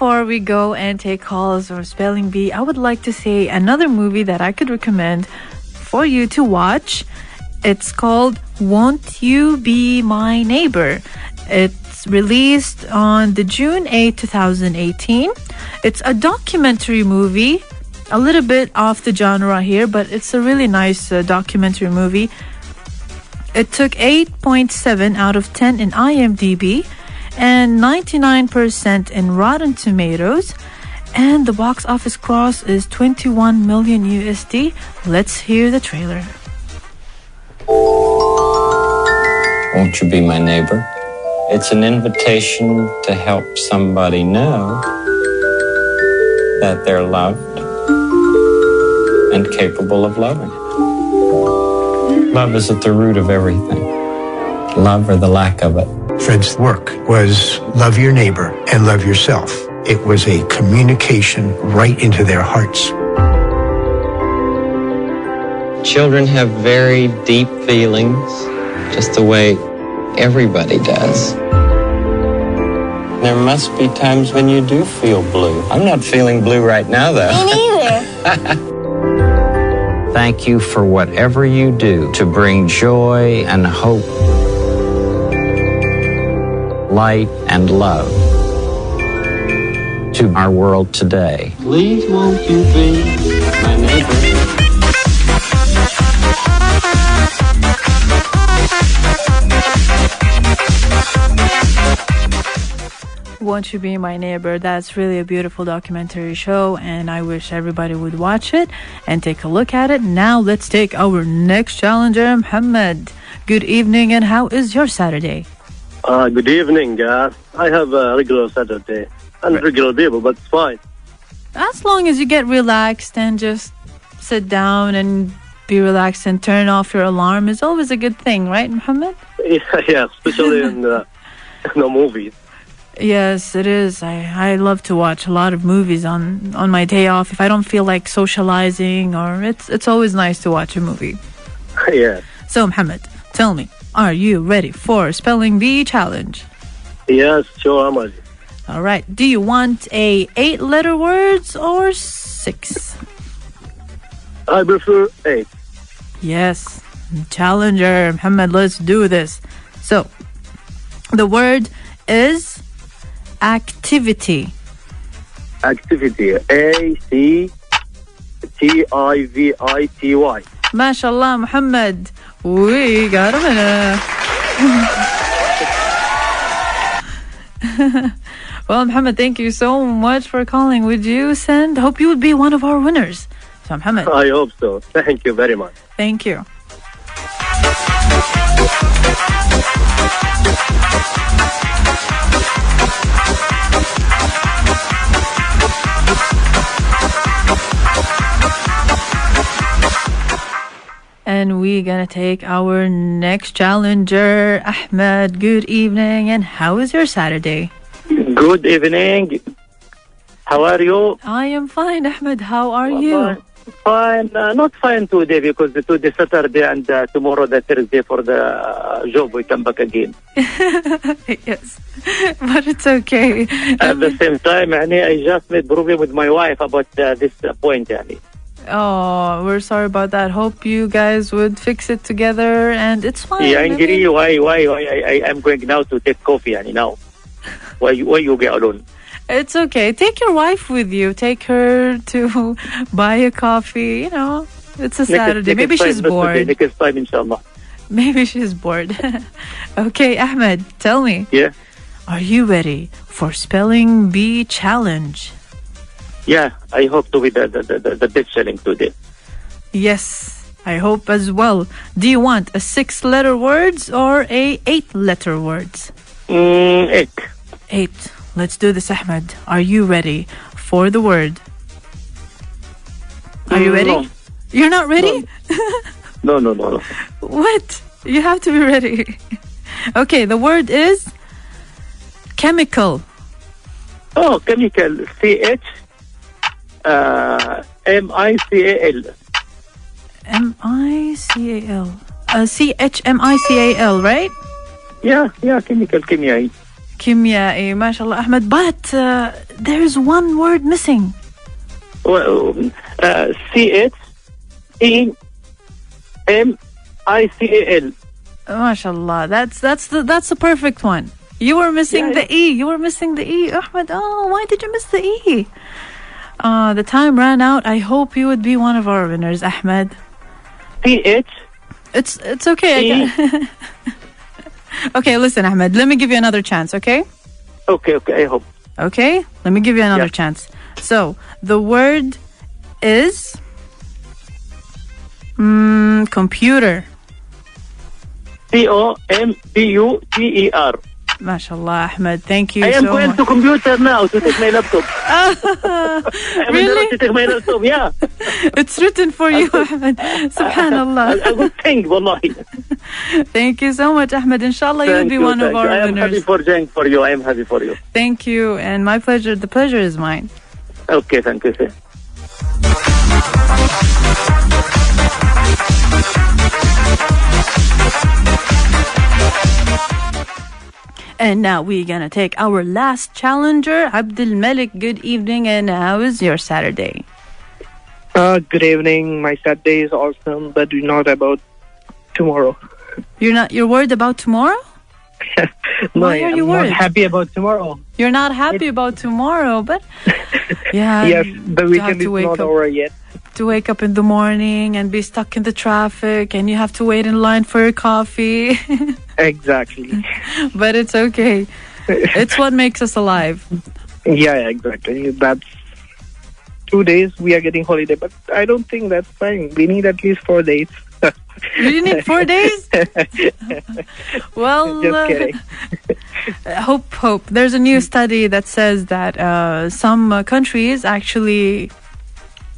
before we go and take calls or spelling bee, I would like to say another movie that I could recommend for you to watch. It's called Won't You Be My Neighbor? It's released on the June 8, 2018. It's a documentary movie, a little bit off the genre here, but it's a really nice documentary movie. It took 8.7 out of 10 in IMDb and 99% in Rotten Tomatoes. And the box office gross is 21 million USD. Let's hear the trailer. Won't you be my neighbor? It's an invitation to help somebody know that they're loved and capable of loving. Love is at the root of everything. Love or the lack of it. Fred's work was love your neighbor and love yourself. It was a communication right into their hearts. Children have very deep feelings, just the way everybody does. There must be times when you do feel blue. I'm not feeling blue right now, though. Me neither. Thank you for whatever you do to bring joy and hope, light and love to our world today. Please won't you be my neighbor? Won't You Be My Neighbor? That's really a beautiful documentary show, and I wish everybody would watch it and take a look at it. Now let's take our next challenger, Muhammad. Good evening, and how is your Saturday? Good evening. I have a regular Saturday and regular people, but it's fine. As long as you get relaxed and just sit down and be relaxed and turn off your alarm is always a good thing, right, Muhammad? Yeah, especially in the movies. Yes, it is. I love to watch a lot of movies on my day off. If I don't feel like socializing, or it's always nice to watch a movie. Yeah. So, Muhammad, tell me, are you ready for Spelling Bee Challenge? Yes, sure, I'm ready. All right. Do you want 8-letter words or 6? I prefer 8. Yes. Challenger, Muhammad, let's do this. So, the word is activity. Activity. A-C-T-I-V-I-T-Y. MashaAllah, Muhammad. We got a winner. Well, Muhammad, thank you so much for calling. Would you hope you would be one of our winners. So, Muhammad. I hope so. Thank you very much. Thank you. And we're gonna take our next challenger, Ahmed. Good evening, and how is your Saturday? Good evening. How are you? I am fine, Ahmed. How are you? Fine. Not fine today because today Saturday and tomorrow the Thursday for the job. We come back again. Yes, but it's okay. At the same time, I just made problem with my wife about this point. Oh, we're sorry about that. Hope you guys would fix it together, and it's fine. Yeah, angry. Why? I'm going now to take coffee. Now, why you get alone? It's okay. Take your wife with you. Take her to buy a coffee. It's a Saturday. Maybe she's bored. Next time, inshallah. Maybe she's bored. Okay, Ahmed, tell me. Yeah. Are you ready for Spelling Bee Challenge? Yeah, I hope to be the best selling today. Yes, I hope as well. Do you want a 6-letter words or a 8-letter words? 8. 8. Let's do this, Ahmed. Are you ready for the word? Are you ready? No. You're not ready? No. What? You have to be ready. Okay, the word is chemical. Oh, chemical. C-H M-I-C-A-L. M-I-C-A-L. C-H-M-I-C-A-L, right? Yeah, chemical, chemia. كيميائي ما شاء الله أحمد. But there's one word missing. CHEMICAL. ما شاء الله. That's the perfect one. You were missing the E. You were missing the E, Ahmed. Oh, why did you miss the E? The time ran out. I hope you would be one of our winners, Ahmed. It's okay. Okay, listen, Ahmed. Let me give you another chance, okay? Okay, I hope. Okay? Let me give you another chance. So, the word is computer. COMPUTER. MashaAllah, Ahmed. Thank you I am going to computer now to take my laptop. Really? To take my laptop, yeah. It's written for you, Ahmed. Subhanallah. A good thing, wallahi. Thank you so much, Ahmed. Inshallah, you'll be one of our winners. I am happy for you. Thank you, and my pleasure. The pleasure is mine. Okay, thank you, sir. And now we're gonna take our last challenger, Abdul Malik. Good evening, and how is your Saturday? Good evening. My Saturday is awesome, but not about tomorrow. You're worried about tomorrow? Why are you worried? I'm not happy about tomorrow. You're not happy about tomorrow, but yeah. Yes, the weekend is not over yet. To wake up in the morning and be stuck in the traffic, and you have to wait in line for your coffee. Exactly. But it's okay. It's what makes us alive. Yeah, exactly. That's 2 days we are getting holiday, but I don't think that's fine. We need at least 4 days. You need 4 days? Well, just kidding. Hope. There's a new study that says that some countries actually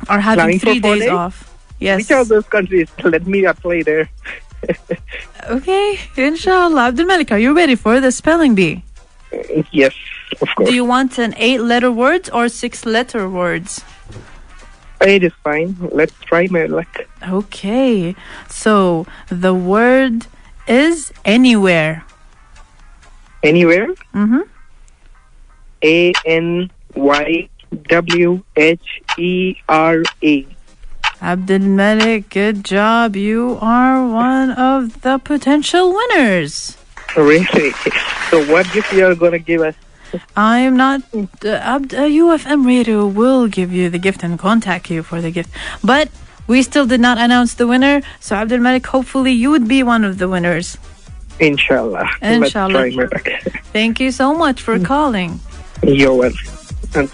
are having 3 days off. Yes. Which are those countries? Let me apply there. Okay, inshallah. Abdul Malik, are you ready for the spelling bee? Yes, of course. Do you want an 8-letter words or 6-letter words? 8 is fine. Let's try my luck. Okay, so the word is anywhere. Anywhere? Mm-hmm. ANYWHERA. Abdul Malik, good job. You are one of the potential winners. Really? So what gift you are going to give us? I am not... UFM Radio will give you the gift and contact you for the gift. But we still did not announce the winner. So Abdul Malik, hopefully you would be one of the winners. Inshallah. Inshallah. Let's try my luck. Thank you so much for calling. You're welcome.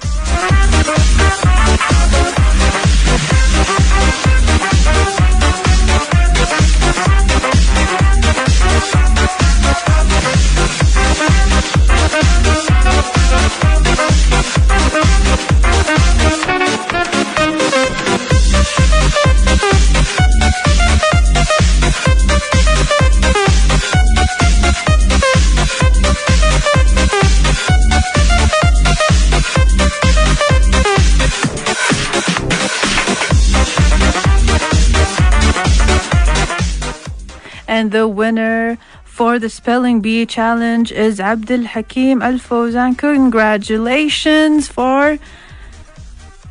And the winner for the Spelling Bee Challenge is Abdul Hakim Al Fawzan. Congratulations for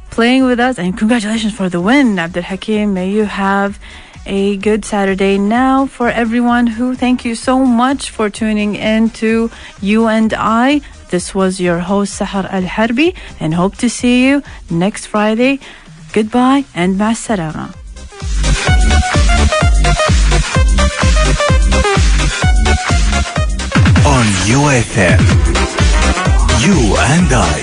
playing with us, and congratulations for the win, Abdul Hakim. May you have a good Saturday. Now, for everyone who, thank you so much for tuning in to You and I. This was your host, Sahar Al-Harbi, and hope to see you next Friday. Goodbye and ma salama. On UFM, You and I.